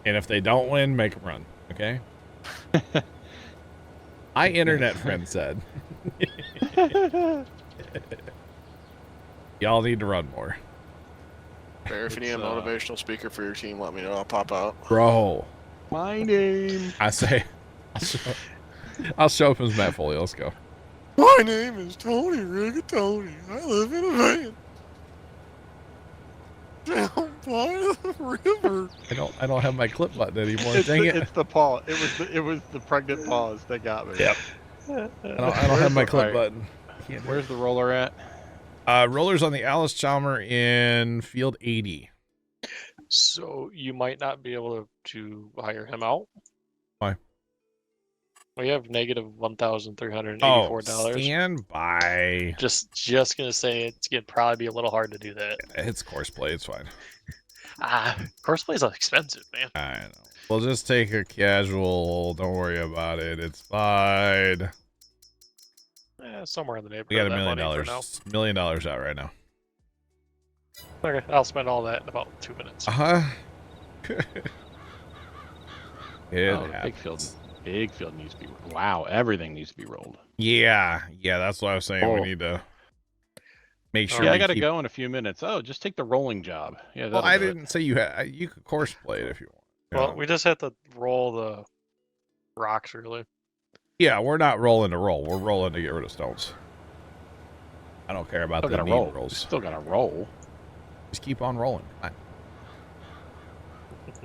And if they don't win, make them run. Okay. My internet friend said, y'all need to run more. Barry, if you need a motivational speaker for your team, let me know. I'll pop out. Bro. My name. I say, I'll show up as Matt Foley. Let's go. My name is Tony Rigatoni. I live in a van down by the river. I don't have my clip button anymore. Dang it. It's the pause. It was the pregnant pause that got me. Yep. I don't have my clip button. Where's the roller at? Roller's on the Alice Chalmer in field 80. So you might not be able to hire him out. Why? We have negative $1,384. Oh, stand by. Just gonna say it's gonna probably be a little hard to do that. It's course play. It's fine. Course play is expensive, man. I know. We'll just take a casual. Don't worry about it. It's fine. Somewhere in the neighborhood. We got of $1 that million. money for $1 million out right now. now. Okay, I'll spend all that in about 2 minutes. Big field needs to be. Wow, everything needs to be rolled. Yeah, that's what I was saying. We need to make sure. Yeah, I gotta go in a few minutes. Oh, just take the rolling job. Yeah. Well, I didn't say you had. You could course play it if you want. Well, we just have to roll the rocks, really. Yeah, we're not rolling to roll. We're rolling to get rid of stones. I don't care about the neat rolls. Still gotta roll. Just keep on rolling.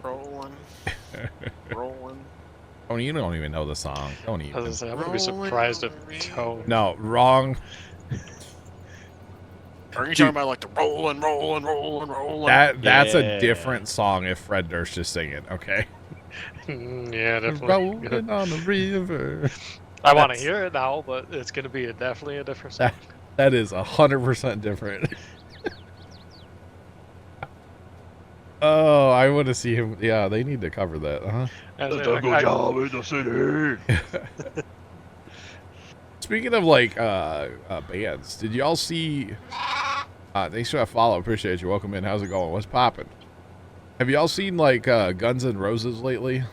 Rolling. Rolling. Tony, you don't even know the song. Don't even. I was gonna say, I'm gonna be surprised if Tone. No, wrong. Are you talking about like the rolling? That's a different song if Fred Durst just sing it, okay? Yeah, definitely. Rolling on the river. I want to hear it now, but it's gonna be definitely a different song. That is 100% different. Oh, I want to see him. Yeah, they need to cover that, huh? job in the city. Speaking of like bands, did y'all see? Thanks for that follow. Appreciate you. Welcome in. How's it going? What's popping? Have y'all seen like Guns N' Roses lately?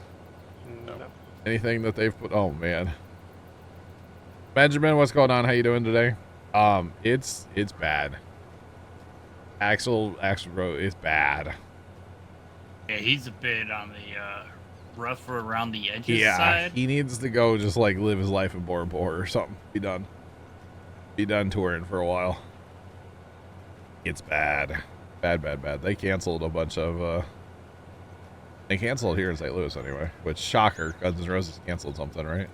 No. Anything that they've put? Oh man, Benjamin, what's going on? How you doing today? It's bad. Axl Rose is bad. Yeah, he's a bit on the rougher around the edges Yeah, side. he needs to go just like live his life in Bora Bora or something. Be done touring for a while. It's bad. Bad. They canceled a bunch of they canceled here in St. Louis anyway, which shocker, Guns N' Roses canceled something, right?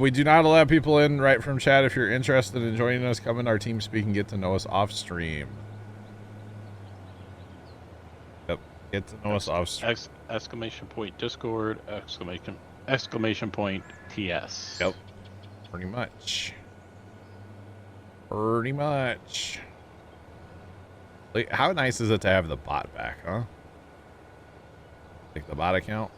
We do not allow people in right from chat. If you're interested in joining us, come in our team speak and get to know us off stream. Yep, get to know us off stream. Exclamation point Discord, exclamation point TS. Yep, pretty much. Like, how nice is it to have the bot back, huh? Like the bot account?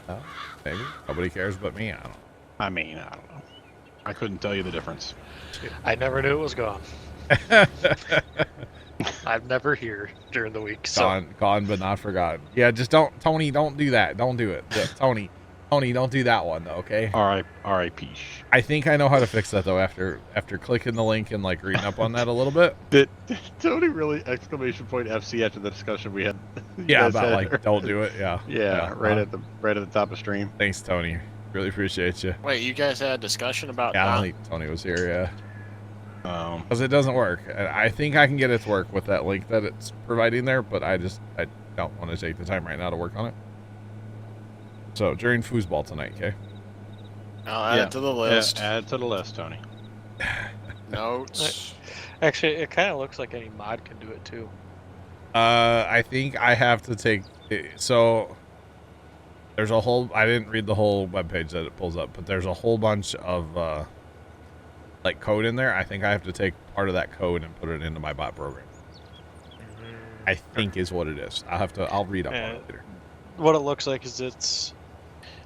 Oh, maybe. Nobody cares but me. I don't know. I mean, I don't know. I couldn't tell you the difference. I never knew it was gone. I'm never here during the week. So. Gone but not forgotten. Yeah, just Tony, don't do that. Don't do it. Yeah, Tony, don't do that one, though, okay? R.I.P. I think I know how to fix that, though, after clicking the link and, like, reading up on that a little bit. Did Tony really exclamation point FC after the discussion we had? Yeah, about, like, don't do it. Yeah. Yeah, right at the top of stream. Thanks, Tony. Really appreciate you. Wait, you guys had a discussion about Yeah, I that? don't think Tony was here, yeah. Because it doesn't work. I think I can get it to work with that link that it's providing there, but I don't want to take the time right now to work on it. So during foosball tonight, okay? I'll add it to the list. Add to the list, Tony. Notes. Actually, it kind of looks like any mod can do it too. I think I have to take. So there's a whole. I didn't read the whole webpage that it pulls up, but there's a whole bunch of like code in there. I think I have to take part of that code and put it into my bot program. I think is what it is. I'll read up on it later. What it looks like is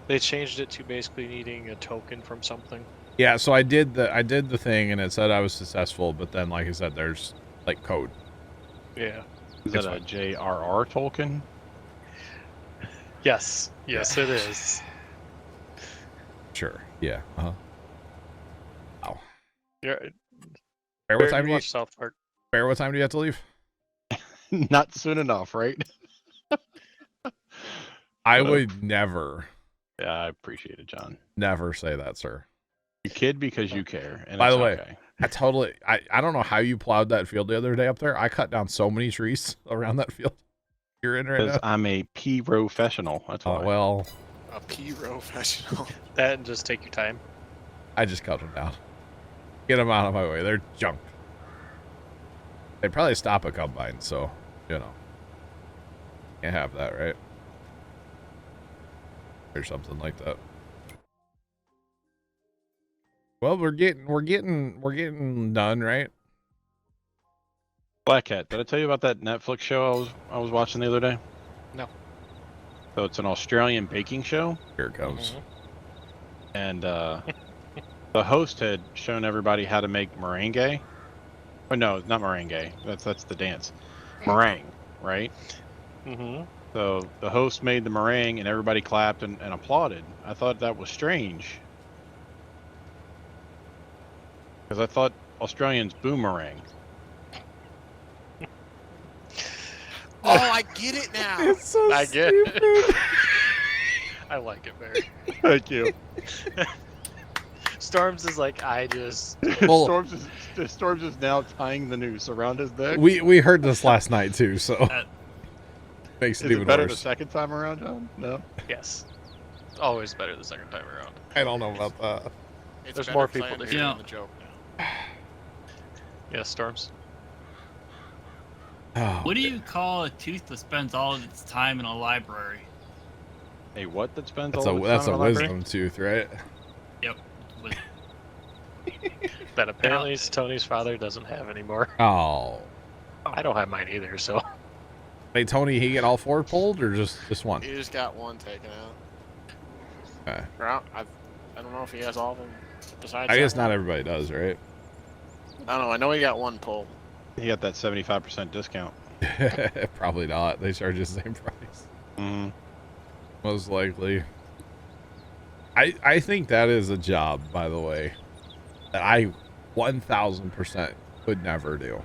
they changed it to basically needing a token from something. Yeah, so I did the thing and it said I was successful, but then like I said, there's like code. Yeah. Is that a J.R.R. Tolkien? Yes. Yes, it is. Sure. Yeah. Uh-huh. Wow. Yeah. Bear, what time do you watch South Park? Bear, what time do you have to leave? Not soon enough, right? I would never. Yeah, I appreciate it, John. Never say that, sir. You kid because you care. And By it's the way, okay. I don't know how you plowed that field the other day up there. I cut down so many trees around that field. You're in right Because now. I'm a professional. That's why. Well, A professional. That and just take your time. I just cut them down. Get them out of my way. They're junk. They probably stop a combine, so you know. Can't have that, right? Or something like that. Well, we're getting done, right? Black Cat, did I tell you about that Netflix show I was watching the other day? No. So it's an Australian baking show, Here it comes. and the host had shown everybody how to make meringue. Oh no, not meringue. That's the dance. Meringue, right? Mm-hmm. So the host made the meringue, and everybody clapped and applauded. I thought that was strange, because I thought Australians boomerang. Oh, I get it now. It's so I get it. I like it very. Thank you. Storms is like, I just. Well, Storms is now tying the noose around his neck. we heard this last night too, so That- makes it Is even it better worse. the second time around, John? No. Yes. It's always better the second time around. I don't know about that. It's There's better more 'cause I people to understand hear. the joke now. Yeah, Storms. Oh, What do you call a tooth that spends all of its time in a library? Hey, what that spends that's all a the that's time a in the library? wisdom tooth, right? Yep. With- That apparently Tony's father doesn't have anymore. Oh, I don't have mine either, so. hey Tony, he get all four pulled or just one? He just got one taken out. Okay. I don't know if he has all of them. Besides, I guess that not one. everybody does, right? I don't know. I know he got one pulled. He got that 75% discount. Probably not. They charge the same price. Mm-hmm. Most likely. I think that is a job, by the way, that I 1000% would never do.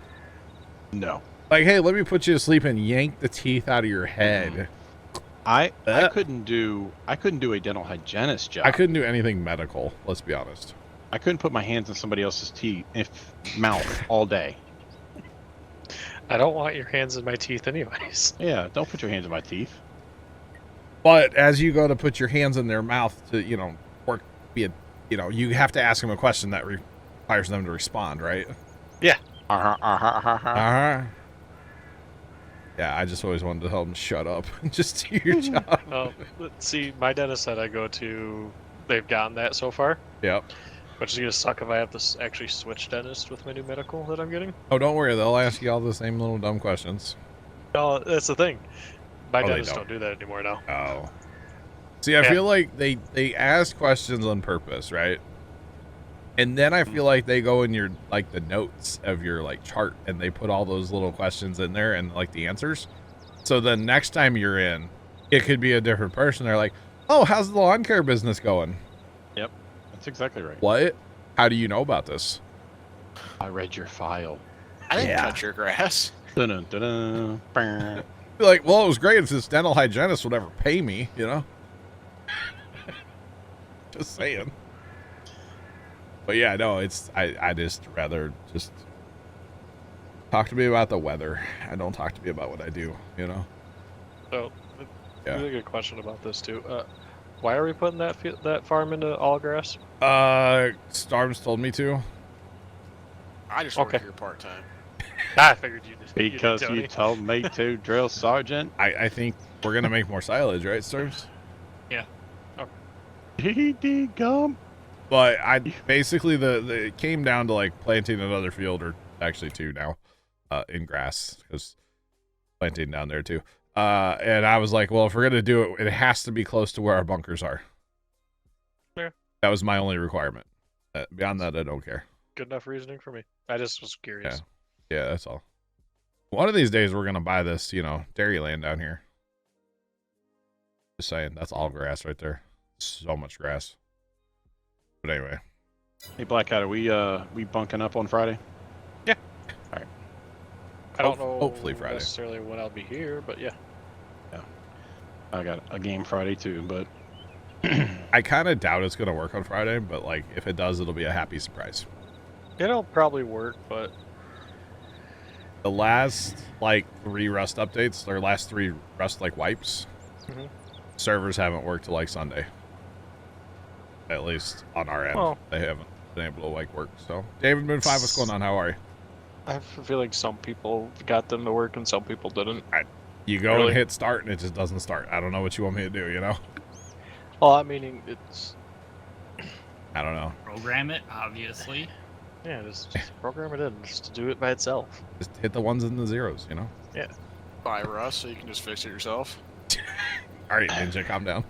No. Like, hey, let me put you to sleep and yank the teeth out of your head. I Uh. couldn't do a dental hygienist job. I couldn't do anything medical, let's be honest. I couldn't put my hands in somebody else's mouth all day. I don't want your hands in my teeth, anyways. Yeah, don't put your hands in my teeth. But as you go to put your hands in their mouth to, work, you have to ask them a question that requires them to respond, right? Yeah. Uh-huh. Yeah, I just always wanted to tell them to shut up and just do your job. Well, see, my dentist that I go to, they've gotten that so far. Yep. Which is gonna suck if I have to actually switch dentist with my new medical that I'm getting. Oh, don't worry. They'll ask you all the same little dumb questions. No, that's the thing. My Oh, they dentists don't. don't do that anymore now. Oh. See, I Yeah. feel like they ask questions on purpose, right? And then I feel like they go in your, like, the notes of your, like, chart, and they put all those little questions in there and, like, the answers. So then next time you're in, it could be a different person. They're like, oh, how's the lawn care business going? That's exactly right. What? How do you know about this? I read your file. I didn't Yeah. cut your grass. Dun, dun, dun, dun. Be like, well, it was great if this dental hygienist would ever pay me, Just saying. But yeah, no, I just rather just talk to me about the weather. I don't talk to me about what I do, So, Yeah. really good question about this too. Why are we putting that farm into all grass? Storms told me to. I just work Okay. here part time. I figured you just Because did, you Tony. told me to, drill sergeant. I think we're gonna make more silage, right, Storms? He gum. But I basically it came down to like planting another field, or actually two now, in grass, because planting down there too. And I was like, well, if we're gonna do it, it has to be close to where our bunkers are. Yeah. That was my only requirement. Beyond that, I don't care. Good enough reasoning for me. I just was curious. Yeah, that's all. One of these days, we're gonna buy this, dairy land down here. Just saying, that's all grass right there. So much grass. But anyway, Hey, Blackhat, are we bunking up on Friday? I don't know hopefully Friday. necessarily when I'll be here, but yeah. I got a game Friday too, but I kind of doubt it's gonna work on Friday. But like, if it does, it'll be a happy surprise. It'll probably work, but The last like 3 Rust updates, or last 3 Rust like wipes, Mhm. servers haven't worked till like Sunday. At least on our end, Well- they haven't been able to like work. So, David Moon 5, what's going on? How are you? I have a feeling some people got them to work and some people didn't. You go Really? and hit start, and it just doesn't start. I don't know what you want me to do. Well, I mean, it's I don't know. Program it, obviously. yeah, just program it in, just to do it by itself. Just hit the ones and the zeros. Buy Rust so you can just fix it yourself. All right, Ninja, calm down.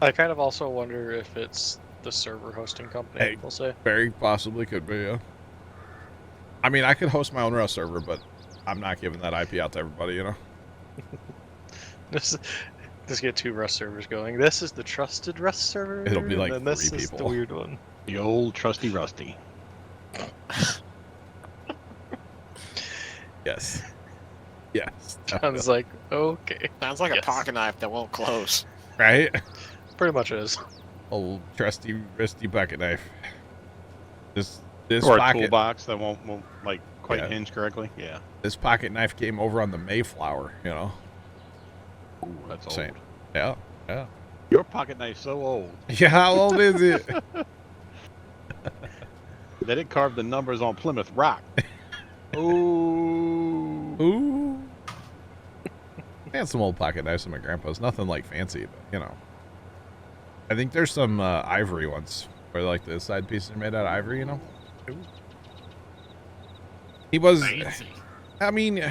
I kind of also wonder if it's the server hosting company. Hey. We'll say. Very possibly could be. Yeah. I mean, I could host my own Rust server, but I'm not giving that IP out to everybody. Just get 2 Rust servers going. This is the trusted Rust server. It'll be like and then this 3 is the people. weird one. the old trusty Rusty. Yes. Yes. I was like, okay, Sounds like Yes. a pocket knife that won't close. Right? pretty much is. Old trusty, rusty pocket knife. This Or a pocket, toolbox that won't like quite Yeah. hinge correctly. Yeah. this pocket knife came over on the Mayflower. Ooh, that's old. Same. Yeah. Yeah. Your pocket knife's so old Yeah. How old is it? that it carved the numbers on Plymouth Rock. Ooh. Ooh. I had some old pocket knives in my grandpa's. Nothing like fancy, but I think there's some ivory ones where like the side pieces are made out of ivory. He was. Fancy. I mean,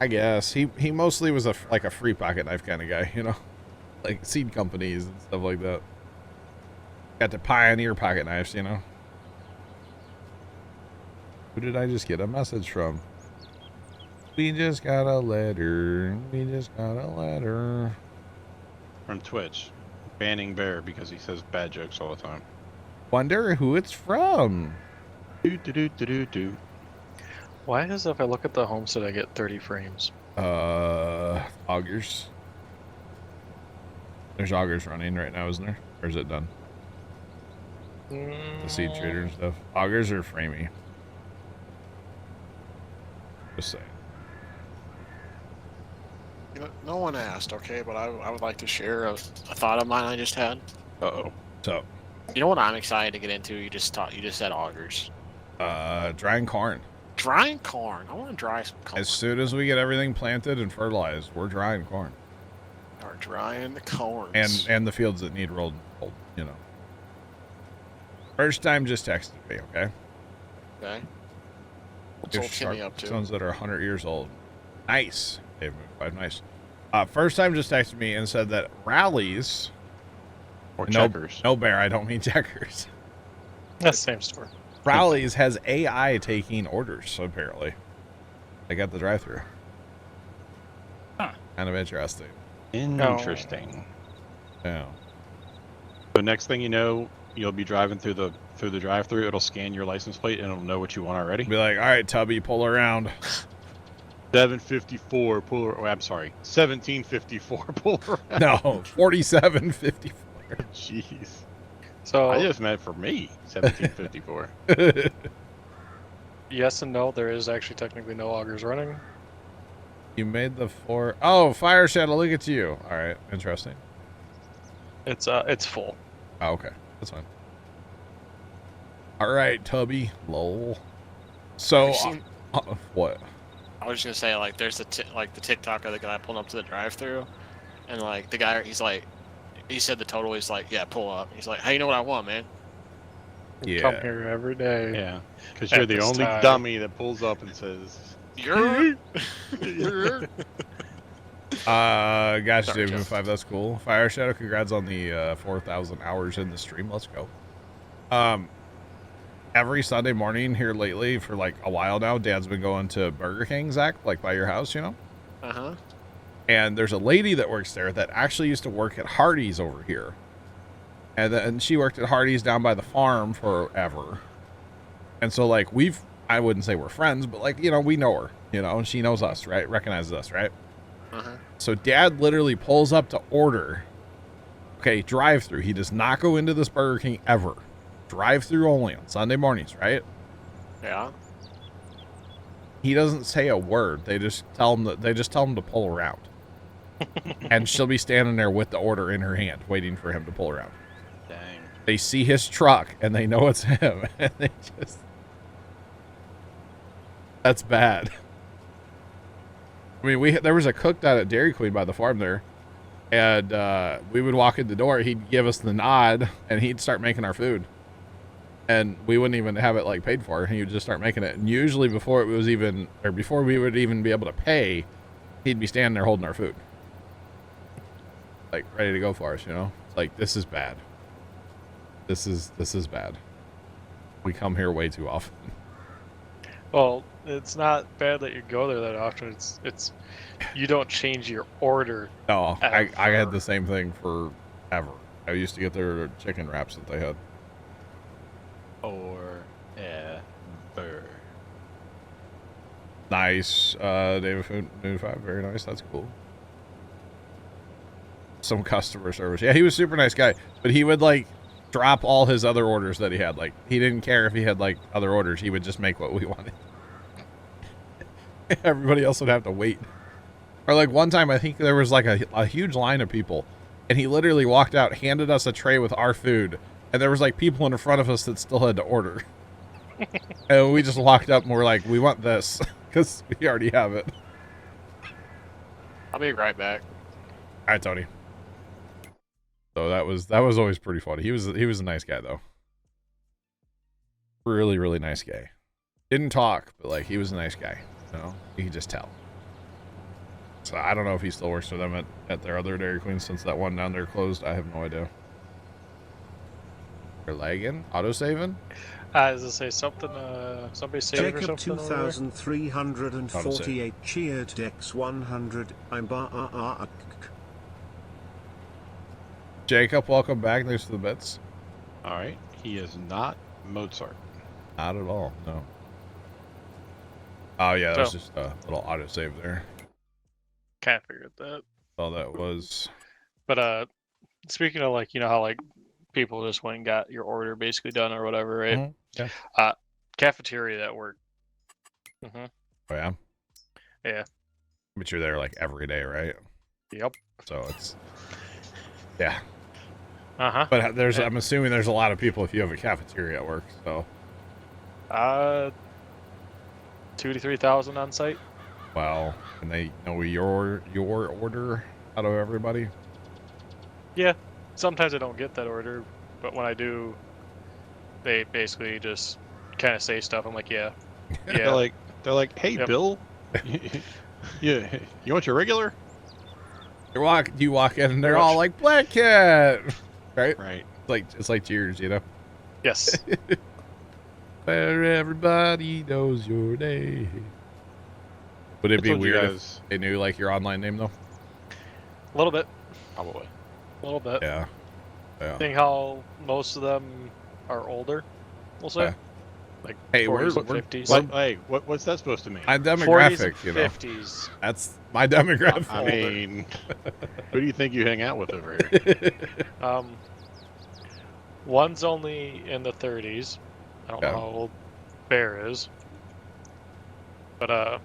I guess he mostly was like a free pocket knife kind of guy. Like seed companies and stuff like that. Got to pioneer pocket knives. Who did I just get a message from? We just got a letter. We just got a letter. From Twitch, banning Bear because he says bad jokes all the time. Wonder who it's from. Do do do do do do. Why is if I look at the homestead, I get 30 frames? Augers. There's augers running right now, isn't there? Or is it done? The seed trader and stuff. Augers are framey. Just saying. No one asked, okay, but I would like to share a thought of mine I just had. Uh-oh. So, You know what I'm excited to get into? You just said augers. drying corn. Drying corn. I want to dry some corn. As soon as we get everything planted and fertilized, we're drying corn. Or drying the corn. And the fields that need rolled. First time just texted me, okay? Okay. What's Give old Timmy sharp up to? sons that are 100 years old. Nice. Dave Moon 5, nice. First time just texted me and said that rallies. Or No, checkers. no, Bear, I don't mean checkers. That's the same store. Rallies has AI taking orders, so apparently. They got the drive-thru. Huh. Kind of interesting. Interesting. Yeah. So next thing you know, you'll be driving through the drive-thru. It'll scan your license plate and it'll know what you want already. Be like, all right, Tubby, pull around. 754 pull. Oh, I'm sorry. 1754 pull around. No, 4754. Jeez. So Oh. I just meant for me. 1754. yes and no. There is actually technically no augers running. You made the 4. Oh, Fire Shadow, look at you. All right, interesting. It's full. Oh, okay. That's fine. All right, Tubby. Lol. So, Have you seen- what? I was just gonna say, like, there's the TikTok of the guy pulling up to the drive-through, and like the guy, he's like, he said the total. He's like, yeah, pull up. He's like, hey, you know what I want, man? Yeah. Come here every day. Yeah, because At you're the this only time. dummy that pulls up and says, You're. Gotcha, Sorry, David Jeff. 5. That's cool. Fire Shadow, congrats on the 4,000 hours in the stream. Let's go. Every Sunday morning here lately for like a while now, Dad's been going to Burger King, Zach, like by your house, you know? Uh-huh. And there's a lady that works there that actually used to work at Hardee's over here. And then she worked at Hardee's down by the farm forever. And so, like, I wouldn't say we're friends, but, like, you know, we know her, you know, and she knows us, right? Recognizes us, right? Uh-huh. So Dad literally pulls up to order. Okay, drive-through. He does not go into this Burger King ever. Drive-through only on Sunday mornings, right? Yeah. He doesn't say a word. They just tell him to pull around. And she'll be standing there with the order in her hand, waiting for him to pull around. dang. They see his truck and they know it's him, and they just. That's bad. I mean, there was a cook down at Dairy Queen by the farm there, and we would walk in the door. He'd give us the nod, and he'd start making our food, and we wouldn't even have it like paid for. He would just start making it, and usually before we would even be able to pay, he'd be standing there holding our food, like ready to go for us. You know, it's like, this is bad. This is bad. We come here way too often. Well, it's not bad that you go there that often. It's you don't change your order. No, I had Ever. the same thing forever. I used to get their chicken wraps that they had. Or ever. Nice, David Moon 5, very nice. That's cool. Some customer service. Yeah, he was a super nice guy, but he would like drop all his other orders that he had. Like, he didn't care if he had like other orders. He would just make what we wanted. Everybody else would have to wait. Or like one time, I think there was like a huge line of people, and he literally walked out, handed us a tray with our food, and there was like people in front of us that still had to order. And we just walked up and we're like, we want this because we already have it. I'll be right back. All right, Tony. So that was always pretty funny. He was a nice guy though. Really, really nice guy. Didn't talk, but like, he was a nice guy. You know, you could just tell. So I don't know if he still works for them at their other Dairy Queen since that one down there closed. I have no idea. They're lagging, auto saving. Does it say something? Somebody saving or Jacob something? over there? 2348 cheered Dex 100. I'm Jacob, welcome back. Thanks for the bits. All right. He is not Mozart. Not at all. No. Oh yeah, that was So- just a little auto save there. Can't figure that. All that was. But speaking of, like, you know how like people just went and got your order basically done or whatever, right? Mhm, yeah. Cafeteria that work. Oh yeah. Yeah. But you're there like every day, right? Yep. So it's. Yeah. Uh-huh. But I'm assuming there's a lot of people if you have a cafeteria at work. So 2,000 to 3,000 on site. well, and they know your order out of everybody. Yeah. Sometimes I don't get that order, but when I do, they basically just kind of say stuff. I'm like, yeah, yeah. They're like, hey, Yep. Bill. Yeah, you want your regular? You walk in and they're all like, Black Cat, right? Right. It's like Cheers, you know. Yes. Where everybody knows your name. Would it I be told you weird if guys- they knew like your online name though? A little bit. Probably. A little bit. Yeah. Yeah. Seeing how most of them are older, we'll say. Okay. Like Hey, 40s and we're- 50s. What's that supposed to mean? My 40s demographic, and you know. 50s. That's my demographic. I mean, who do you think you hang out with over here? One's only in the 30s. I don't Yeah. know how old Bear is. But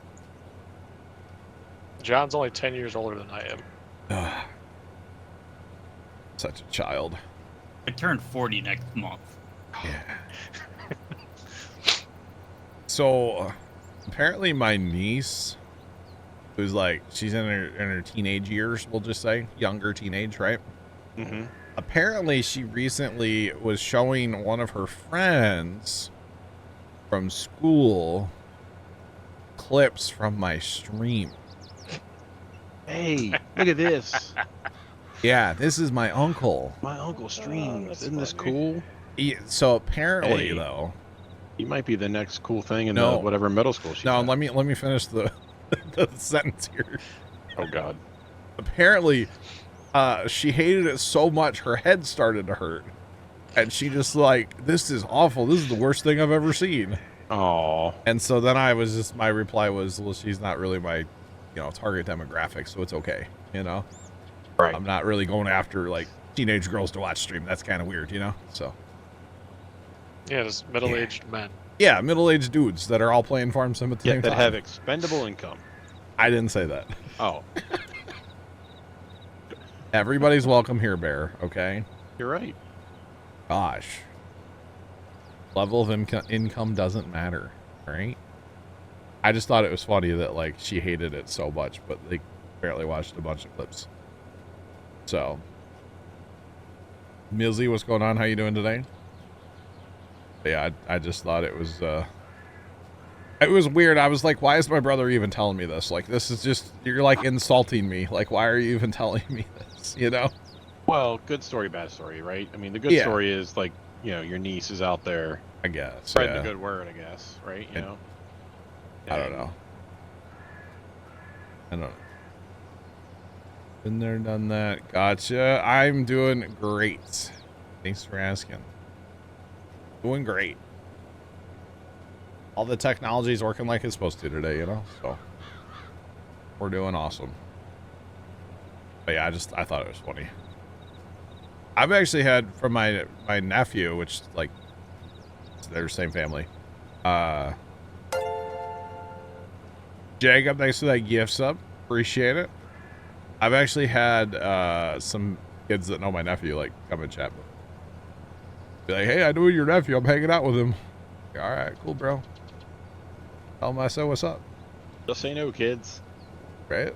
John's only 10 years older than I am. such a child. I turn 40 next month. Yeah. So, apparently my niece, who's like, she's in her teenage years, we'll just say, younger teenage, right? Mm-hmm. Apparently she recently was showing one of her friends from school clips from my stream. Hey, look at this. Yeah, this is my uncle. My uncle streams. that's Isn't this funny. cool? So apparently, Hey. though, You might be the next cool thing in No. the whatever middle school she's no, at. let me finish the the sentence here. Oh God. Apparently, she hated it so much her head started to hurt, and she just like, this is awful. This is the worst thing I've ever seen. Oh. And so then my reply was, well, she's not really my, target demographic, so it's okay, Right. I'm not really going after like teenage girls to watch stream. That's kind of weird, so. Yeah, just middle-aged men. Yeah, middle-aged dudes that are all playing Farm Sim at the Yeah, same that time. have expendable income. I didn't say that. Oh, Everybody's welcome here, Bear, okay? you're right. Gosh. Level of income doesn't matter, right? I just thought it was funny that, like, she hated it so much, but they apparently watched a bunch of clips. So. Milzy, what's going on? How you doing today? But yeah, I just thought it was weird. I was like, why is my brother even telling me this? Like, this is just, you're like insulting me. Like, why are you even telling me this, Well, good story, bad story, right? I mean, the good Yeah. story is like, your niece is out there I guess. spreading Yeah. the good word, I guess, right? You And- know. I don't know. I don't know. Been there, done that. Gotcha. I'm doing great. Thanks for asking. Doing great. All the technology's working like it's supposed to today, so we're doing awesome. But yeah, I thought it was funny. I've actually had from my nephew, which like they're the same family. Jacob, thanks for that gift sub. Appreciate it. I've actually had some kids that know my nephew like come and chat. Be like, hey, I know your nephew. I'm hanging out with him. All right, cool, bro. Tell him I said what's up. Just say no, kids. Right?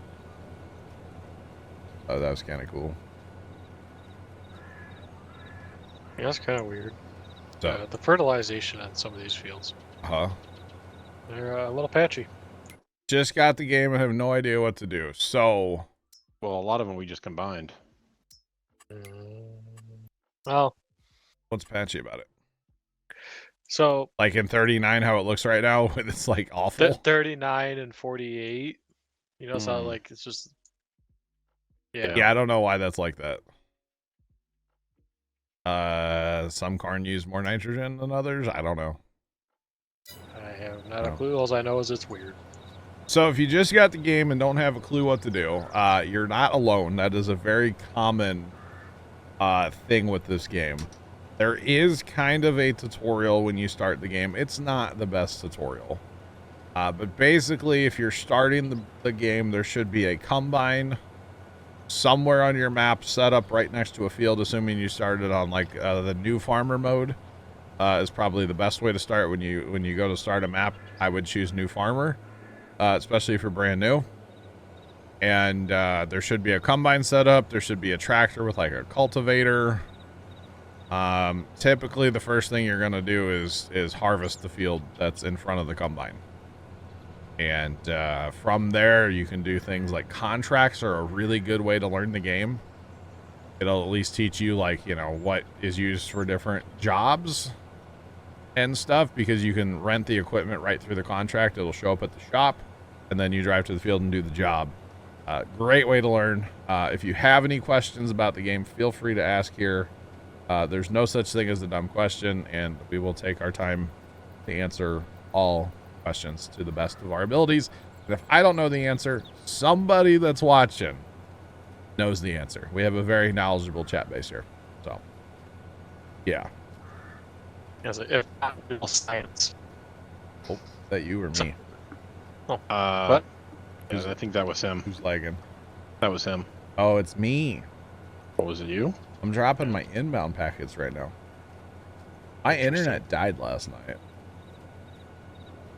Oh, that was kind of cool. Yeah, that's kind of weird. So, The fertilization on some of these fields, they're a little patchy. just got the game and have no idea what to do. So, Well, a lot of them we just combined. Well, what's patchy about it? so Like in 39, how it looks right now, when it's like awful. 39 and 48. So Hmm. like it's just yeah. Yeah, I don't know why that's like that. Some corn use more nitrogen than others. I don't know. I have not a Oh. clue. All I know is it's weird. So if you just got the game and don't have a clue what to do, you're not alone. That is a very common thing with this game. There is kind of a tutorial when you start the game. It's not the best tutorial. But basically, if you're starting the game, there should be a combine somewhere on your map set up right next to a field, assuming you started on like the new farmer mode. Is probably the best way to start when you go to start a map. I would choose new farmer. Especially if you're brand new. And there should be a combine set up. There should be a tractor with like a cultivator. Typically, the first thing you're going to do is harvest the field that's in front of the combine. And from there, you can do things like contracts are a really good way to learn the game. It'll at least teach you like, what is used for different jobs and stuff, because you can rent the equipment right through the contract. It'll show up at the shop, and then you drive to the field and do the job. Great way to learn. If you have any questions about the game, feel free to ask here. There's no such thing as a dumb question, and we will take our time to answer all questions to the best of our abilities. And if I don't know the answer, somebody that's watching knows the answer. We have a very knowledgeable chat base here. So, yeah. As if science. Oh, that you or me? What? I think that was him. Who's lagging? That was him. Oh, it's me. What was it? You? I'm dropping my inbound packets right now. My internet died last night.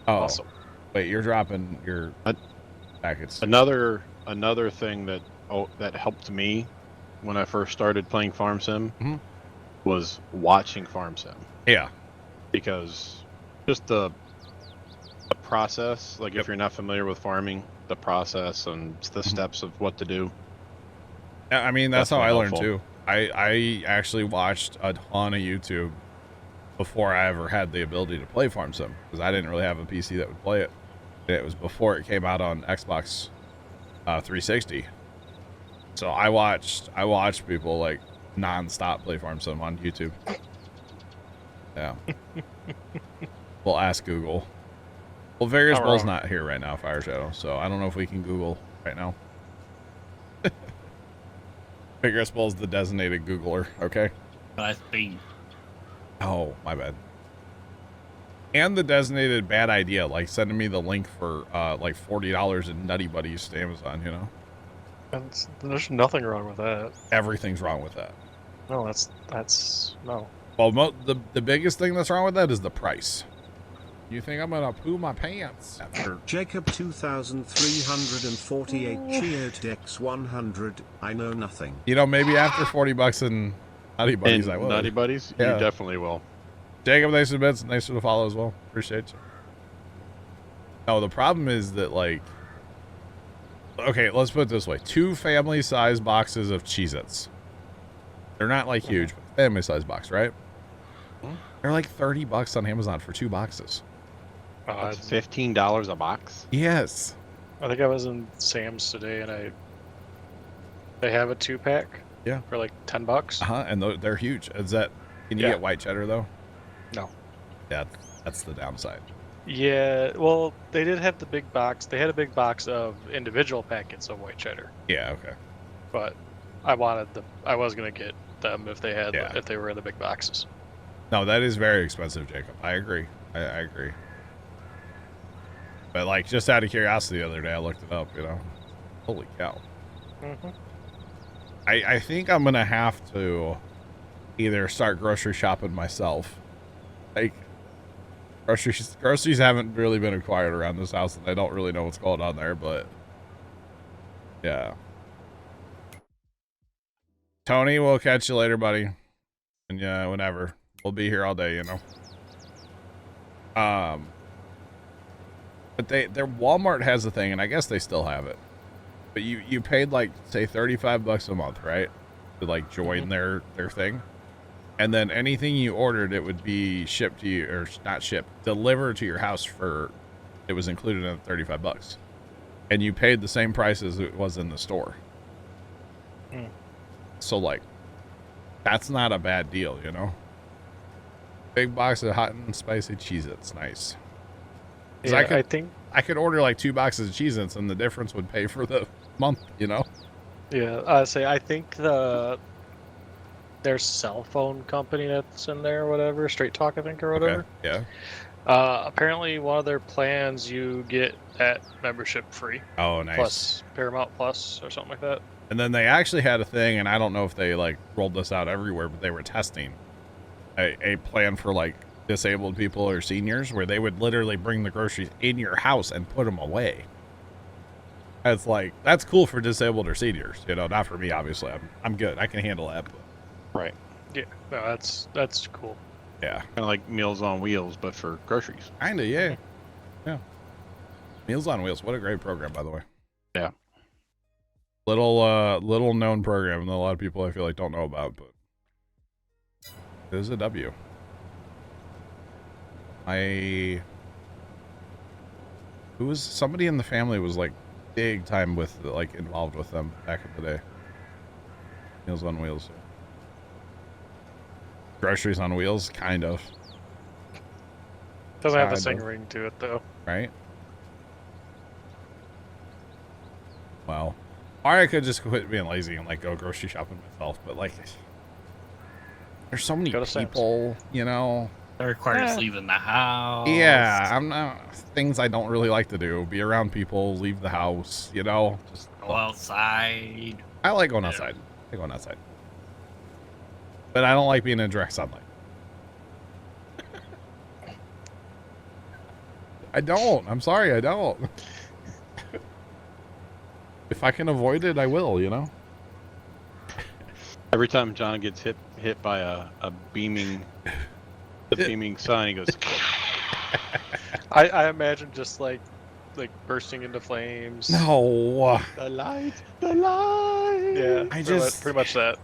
Oh, Awesome. wait, you're dropping your packets. Another thing that that helped me when I first started playing Farm Sim was watching Farm Sim. Yeah. Because just the process, like if you're not familiar with farming, the process and the steps of what to do. Yeah, I mean, that's how I learned helpful. too. I actually watched a ton of YouTube before I ever had the ability to play Farm Sim, because I didn't really have a PC that would play it. It was before it came out on Xbox 360. So I watched people like non-stop play Farm Sim on YouTube. Yeah. We'll ask Google. Well, Various Not Bull's wrong. not here right now, Fire Shadow, so I don't know if we can Google right now. Vigorous Bull's the designated Googler, okay? WESTBY. Oh, my bad. And the designated bad idea, like sending me the link for like $40 in Nutty Buddies to Amazon, you know? And there's nothing wrong with that. Everything's wrong with that. No, that's no. Well, the biggest thing that's wrong with that is the price. You think I'm gonna poo my pants? Jacob 2348 cheered Dex 100. I know nothing. You know, maybe after $40 in Nutty Buddies, I will. Nutty Buddies, Yeah. you definitely will. Jacob, thanks for the bits. Thanks for the follow as well. Appreciate you. No, the problem is that, like, okay, let's put it this way: 2 family-size boxes of Cheez-Its. They're not like huge, but family-size box, right? They're like $30 on Amazon for 2 boxes. That's $15 a box. Yes. I think I was in Sam's today, and they have a 2-pack. Yeah. For like $10. And they're huge. Is that? Can you Yeah. get white cheddar though? No. Yeah, that's the downside. Yeah, well, they did have the big box. They had a big box of individual packets of white cheddar, Yeah. Okay. but I was gonna get them if they had, Yeah. if they were in the big boxes. No, that is very expensive, Jacob. I agree. I agree. But like, just out of curiosity, the other day I looked it up. You know, holy cow. Mm-hmm. I think I'm gonna have to either start grocery shopping myself. Like, groceries haven't really been acquired around this house, and I don't really know what's going on there. But yeah, Tony, we'll catch you later, buddy. And yeah, whenever, we'll be here all day, you know. But their Walmart has a thing, and I guess they still have it. But you paid like, say, $35 a month, right? To like join their thing. And then anything you ordered, it would be shipped to you, or not shipped, delivered to your house for, it was included in the $35. And you paid the same price as it was in the store. So like, that's not a bad deal, you know? Big box of hot and spicy Cheez-Its, nice. 'Cause Yeah, I think. I could order like 2 boxes of Cheez-Its and the difference would pay for the month, you know? Yeah, I think their cell phone company that's in there, or whatever, Straight Talk, I think, or whatever. Okay. Yeah. Apparently, one of their plans, you get that membership free. Oh, nice. Plus Paramount Plus or something like that. And then they actually had a thing, and I don't know if they like rolled this out everywhere, but they were testing a plan for like disabled people or seniors where they would literally bring the groceries in your house and put them away. It's like, that's cool for disabled or seniors, you know, not for me, obviously. I'm good. I can handle that. But Right. Yeah, no, that's cool. yeah. Kind of like Meals on Wheels, but for groceries. Kinda, yeah. Yeah. Meals on Wheels. What a great program, by the way. Yeah. Little known program that a lot of people I feel like don't know about, but it is a W. Somebody in the family was like big time with, like, involved with them back in the day. Meals on Wheels. Groceries on Wheels, kind of. Doesn't have the Kind same of. ring to it though. Right? Well, or I could just quit being lazy and like go grocery shopping myself, but like, there's so many Go to Sam's. people, you know. That requires leaving the house. Yeah, I'm not things I don't really like to do. Be around people, leave the house, you know. Just Go outside. I like going Yeah. outside. I like going outside. But I don't like being in direct sunlight. I don't. I'm sorry, I don't. If I can avoid it, I will, you know? Every time John gets hit by a beaming sun, he goes. I imagine just like bursting into flames. No. The light, the light. Yeah, pretty much that.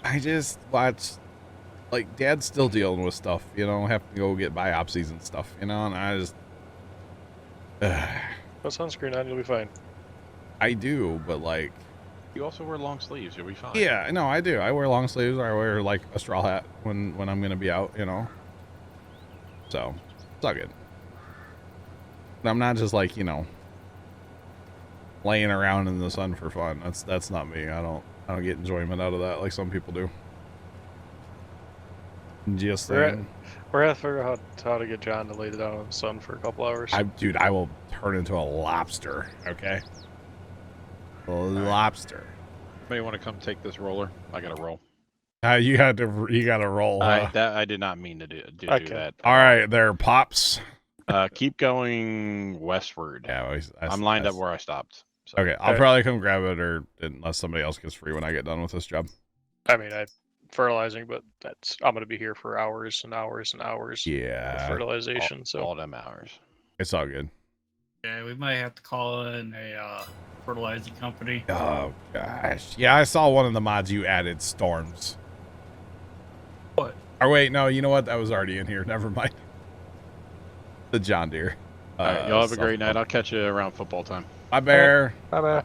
I just watch, like, Dad's still dealing with stuff, you know, have to go get biopsies and stuff, you know, and I just, Put sunscreen on, you'll be fine. I do, but, like, You also wear long sleeves. You'll be fine. yeah, no, I do. I wear long sleeves, or I wear, like, a straw hat when I'm going to be out, you know, so, it's all good. But I'm not just, like, you know, laying around in the sun for fun. That's not me. I don't get enjoyment out of that like some people do. Just saying. We're gonna figure out how to get John to lay down in the sun for a couple hours. Dude, I will turn into a lobster, okay? A lobster. Anybody want to come take this roller? I gotta roll. You got to roll, huh? I did not mean to do Okay. that. All right, there, Pops. Keep going westward. Yeah, I'm lined up where I stopped. So. Okay, I'll probably come grab it, or unless somebody else gets free when I get done with this job. I mean, I'm fertilizing, but I'm gonna be here for hours and hours and hours. Yeah, Of fertilization. So all them hours. it's all good. Yeah, we might have to call in a fertilizing company. Oh gosh, yeah, I saw one of the mods you added, storms. What? Or wait, no, you know what? That was already in here. Never mind. The John Deere. All right, y'all have a great night. I'll catch you around football time. Bye, Bear. bye bye.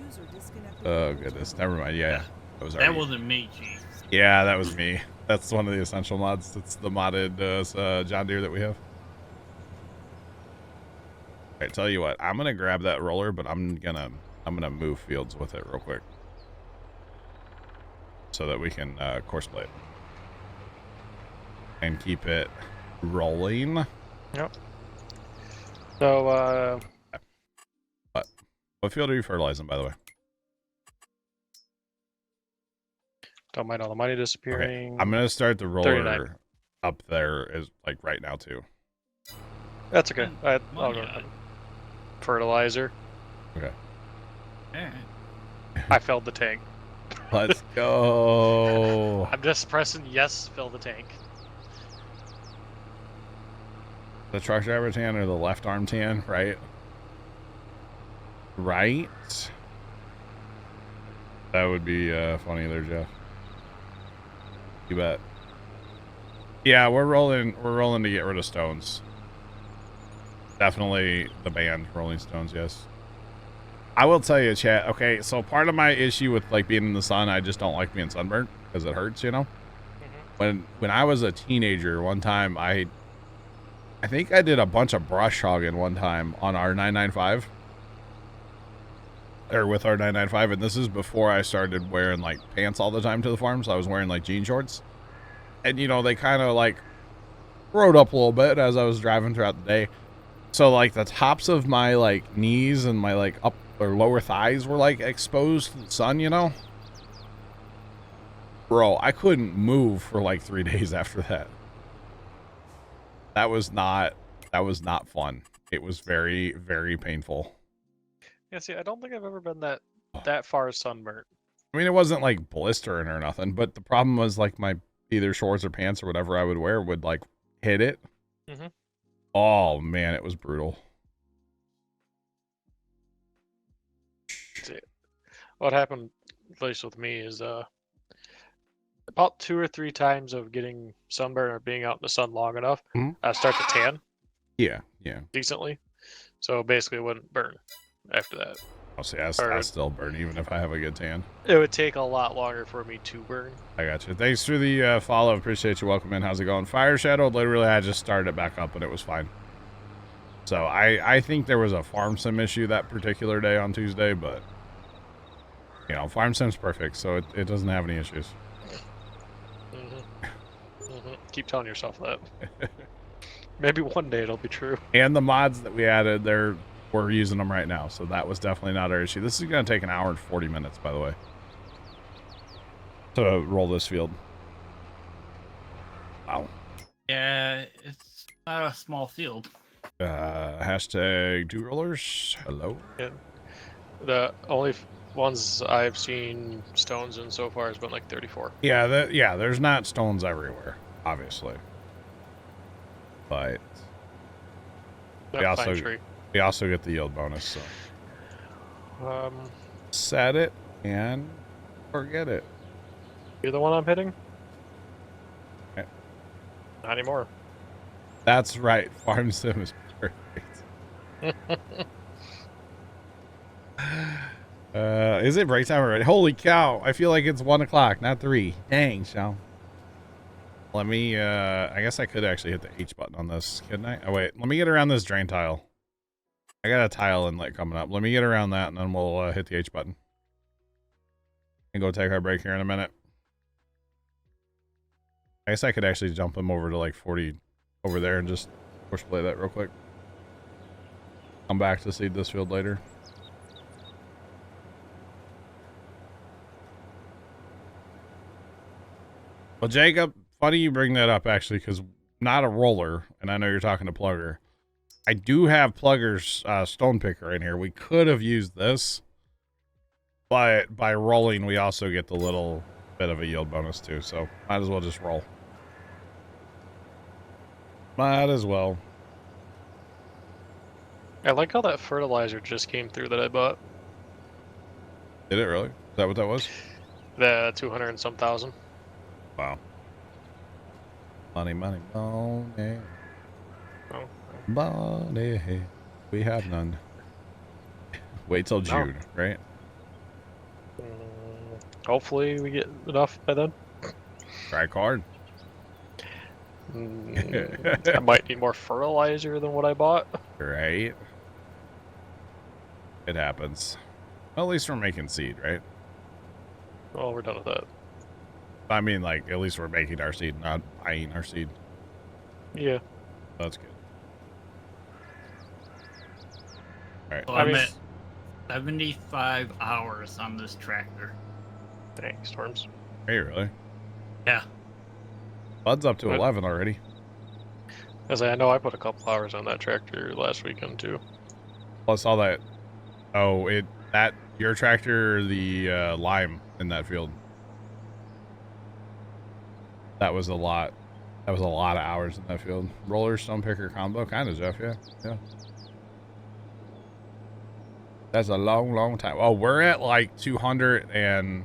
User disconnected. Oh goodness, never mind. Yeah, that was That already. wasn't me, Jesus. Yeah, that was me. That's one of the essential mods. It's the modded John Deere that we have. All right, tell you what, I'm gonna grab that roller, but I'm gonna move fields with it real quick, so that we can course play it and keep it rolling. Yep. So What field are you fertilizing, by the way? don't mind all the money Okay, disappearing. I'm gonna start the roller 39. up there is like right now too. That's okay. I'll Money go. on. Fertilizer. Okay, Alright. I filled the tank. let's go. I'm just pressing yes, fill the tank. The truck driver tan or the left arm tan, right? Right? That would be funny there, Jeff. You bet. Yeah, we're rolling to get rid of stones. Definitely the band Rolling Stones, yes. I will tell you, chat, okay, so part of my issue with like being in the sun, I just don't like being sunburned because it hurts, you know? When I was a teenager, one time I think I did a bunch of brush hogging one time on our 995. Or with our 995, and this is before I started wearing like pants all the time to the farm, so I was wearing like jean shorts. And you know, they kind of like rode up a little bit as I was driving throughout the day. So like the tops of my like knees and my like up or lower thighs were like exposed to the sun, you know? Bro, I couldn't move for like 3 days after that. That was not fun. It was very, very painful. Yeah, see, I don't think I've ever been that far sunburnt. I mean, it wasn't like blistering or nothing, but the problem was like my either shorts or pants or whatever I would wear would like hit it. Mm-hmm. Oh man, it was brutal. See, what happened, at least with me, is about 2 or 3 times of getting sunburn or being out in the sun long enough, Mhm. I start to tan Yeah. decently. So basically, it wouldn't burn after that. I'll say I still burn even if I have a good tan. It would take a lot longer for me to burn. I got you. Thanks for the follow. Appreciate you. Welcome in. How's it going? Fire Shadow, literally, I just started it back up and it was fine. So I think there was a farm sim issue that particular day on Tuesday, but you know, farm sim's perfect, so it doesn't have any issues. Keep telling yourself that. Maybe one day it'll be true. And the mods that we added, we're using them right now, so that was definitely not our issue. This is going to take an hour and 40 minutes, by the way. to roll this field. Wow. Yeah, it's not a small field. Hashtag two rollers. Hello. Yeah. The only ones I've seen stones in so far has been like 34. Yeah, there's not stones everywhere, obviously. But That we fine tree. also get the yield bonus, so Um, set it and forget it. you're the one I'm hitting? Okay. Not anymore. That's right. Farm sim is perfect. Is it break time already? Holy cow. I feel like it's 1 o'clock, not 3. Dang, Shell. Let me, I guess I could actually hit the H button on this, couldn't I? Oh, wait. Let me get around this drain tile. I got a tile inlet coming up. Let me get around that, and then we'll hit the H button. And go take our break here in a minute. I guess I could actually jump them over to like 40 over there and just push play that real quick. Come back to seed this field later. Well, Jacob, funny you bring that up, actually, because not a roller, and I know you're talking to Plugger. I do have Plugger's stone picker in here. We could have used this, but by rolling, we also get the little bit of a yield bonus, too, so might as well just roll. Might as well. I like how that fertilizer just came through that I bought. Did it really? Is that what that was? The 200 and some thousand. Wow. Money, money, money. Oh. Money. We have none. Wait till June, right? Hopefully we get enough by then. Try hard. I might need more fertilizer than what I bought. Right. It happens. Well, at least we're making seed, right? Well, we're done with that. I mean, like, at least we're making our seed, not buying our seed. Yeah. That's good. All right. So I I'm mean- at 75 hours on this tractor. Dang, storms. Hey, really? Yeah. Bud's up to What? 11 already. As I know I put a couple hours on that tractor last weekend too. Plus all that. Oh, your tractor, the lime in that field. That was a lot. That was a lot of hours in that field. Roller, stone picker combo, kind of, Jeff. Yeah, yeah. That's a long, long time. Oh, we're at like 200 and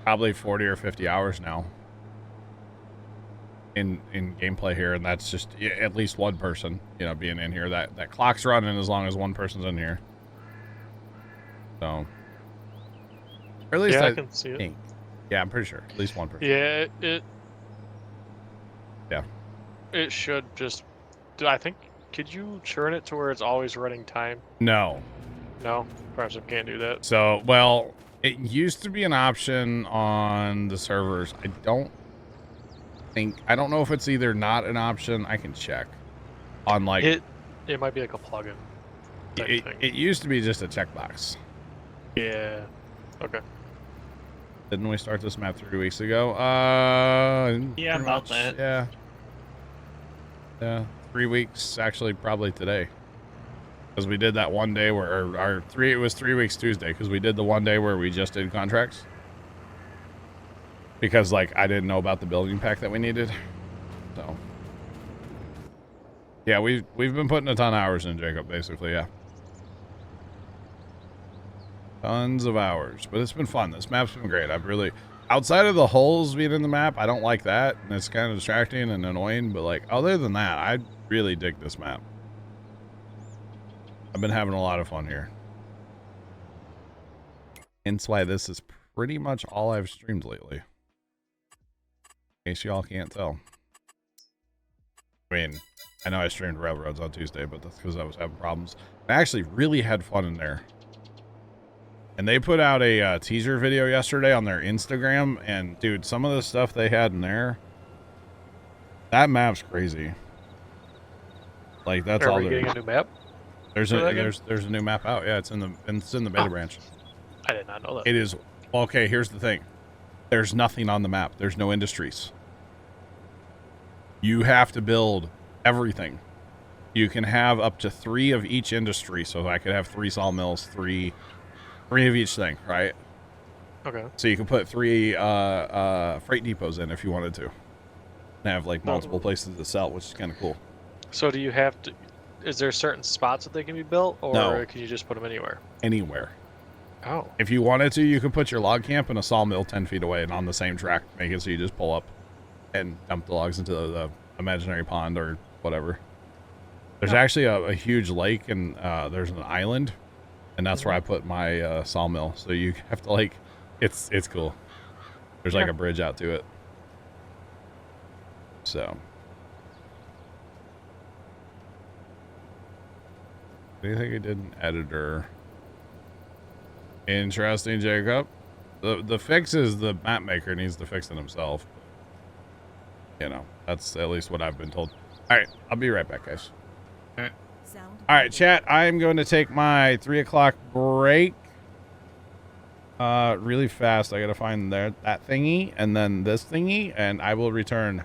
probably 40 or 50 hours now in gameplay here, and that's just at least one person, being in here. That clock's running as long as one person's in here. So, or at least Yeah, I I can see it. think. Yeah, I'm pretty sure. At least one person. Yeah, Yeah. It should just. I think. Could you turn it to where it's always running time? No. No, perhaps I can't do that. So, well, it used to be an option on the servers. I don't know if it's either not an option. I can check on like It might be like a plugin type thing. it used to be just a checkbox. Yeah. Okay. Didn't we start this map 3 weeks ago? Yeah, pretty about that. Yeah. Yeah, 3 weeks actually, probably today. Because we did that one day where it was 3 weeks Tuesday, because we did the one day where we just did contracts. Because like I didn't know about the building pack that we needed. So yeah, we've been putting a ton of hours in, Jacob, basically, yeah. Tons of hours. But it's been fun. This map's been great. I've really, outside of the holes being in the map, I don't like that, and it's kind of distracting and annoying, but like other than that, I really dig this map. I've been having a lot of fun here. Hence why this is pretty much all I've streamed lately. In case y'all can't tell. I mean, I know I streamed Railroads on Tuesday, but that's because I was having problems. I actually really had fun in there. And they put out a teaser video yesterday on their Instagram, and dude, some of the stuff they had in there, that map's crazy. Like that's Are all we there getting a new map? There's for that game? there's a new map out. Yeah, it's in the beta branch. I did not know that. It is Okay, here's the thing. There's nothing on the map. There's no industries. You have to build everything. You can have up to 3 of each industry. So I could have 3 sawmills, 3 of each thing, right? Okay. So you can put 3 freight depots in if you wanted to. And have like multiple places to sell, which is kind of cool. So do you have to? Is there certain spots that they can be built, or No. can you just put them anywhere? Anywhere. Oh. If you wanted to, you could put your log camp in a sawmill 10 feet away and on the same track. Make it so you just pull up and dump the logs into the imaginary pond or whatever. There's actually a huge lake and there's an island, and that's where I put my sawmill. So you have to like, it's cool. There's like a bridge out to it. So. What do you think I did in editor? Interesting, Jacob. The fix is the map maker needs to fix it himself. You know, that's at least what I've been told. All right, I'll be right back, guys. Sound. All right, chat. I'm going to take my 3 o'clock break. Really fast. I gotta find that thingy and then this thingy, and I will return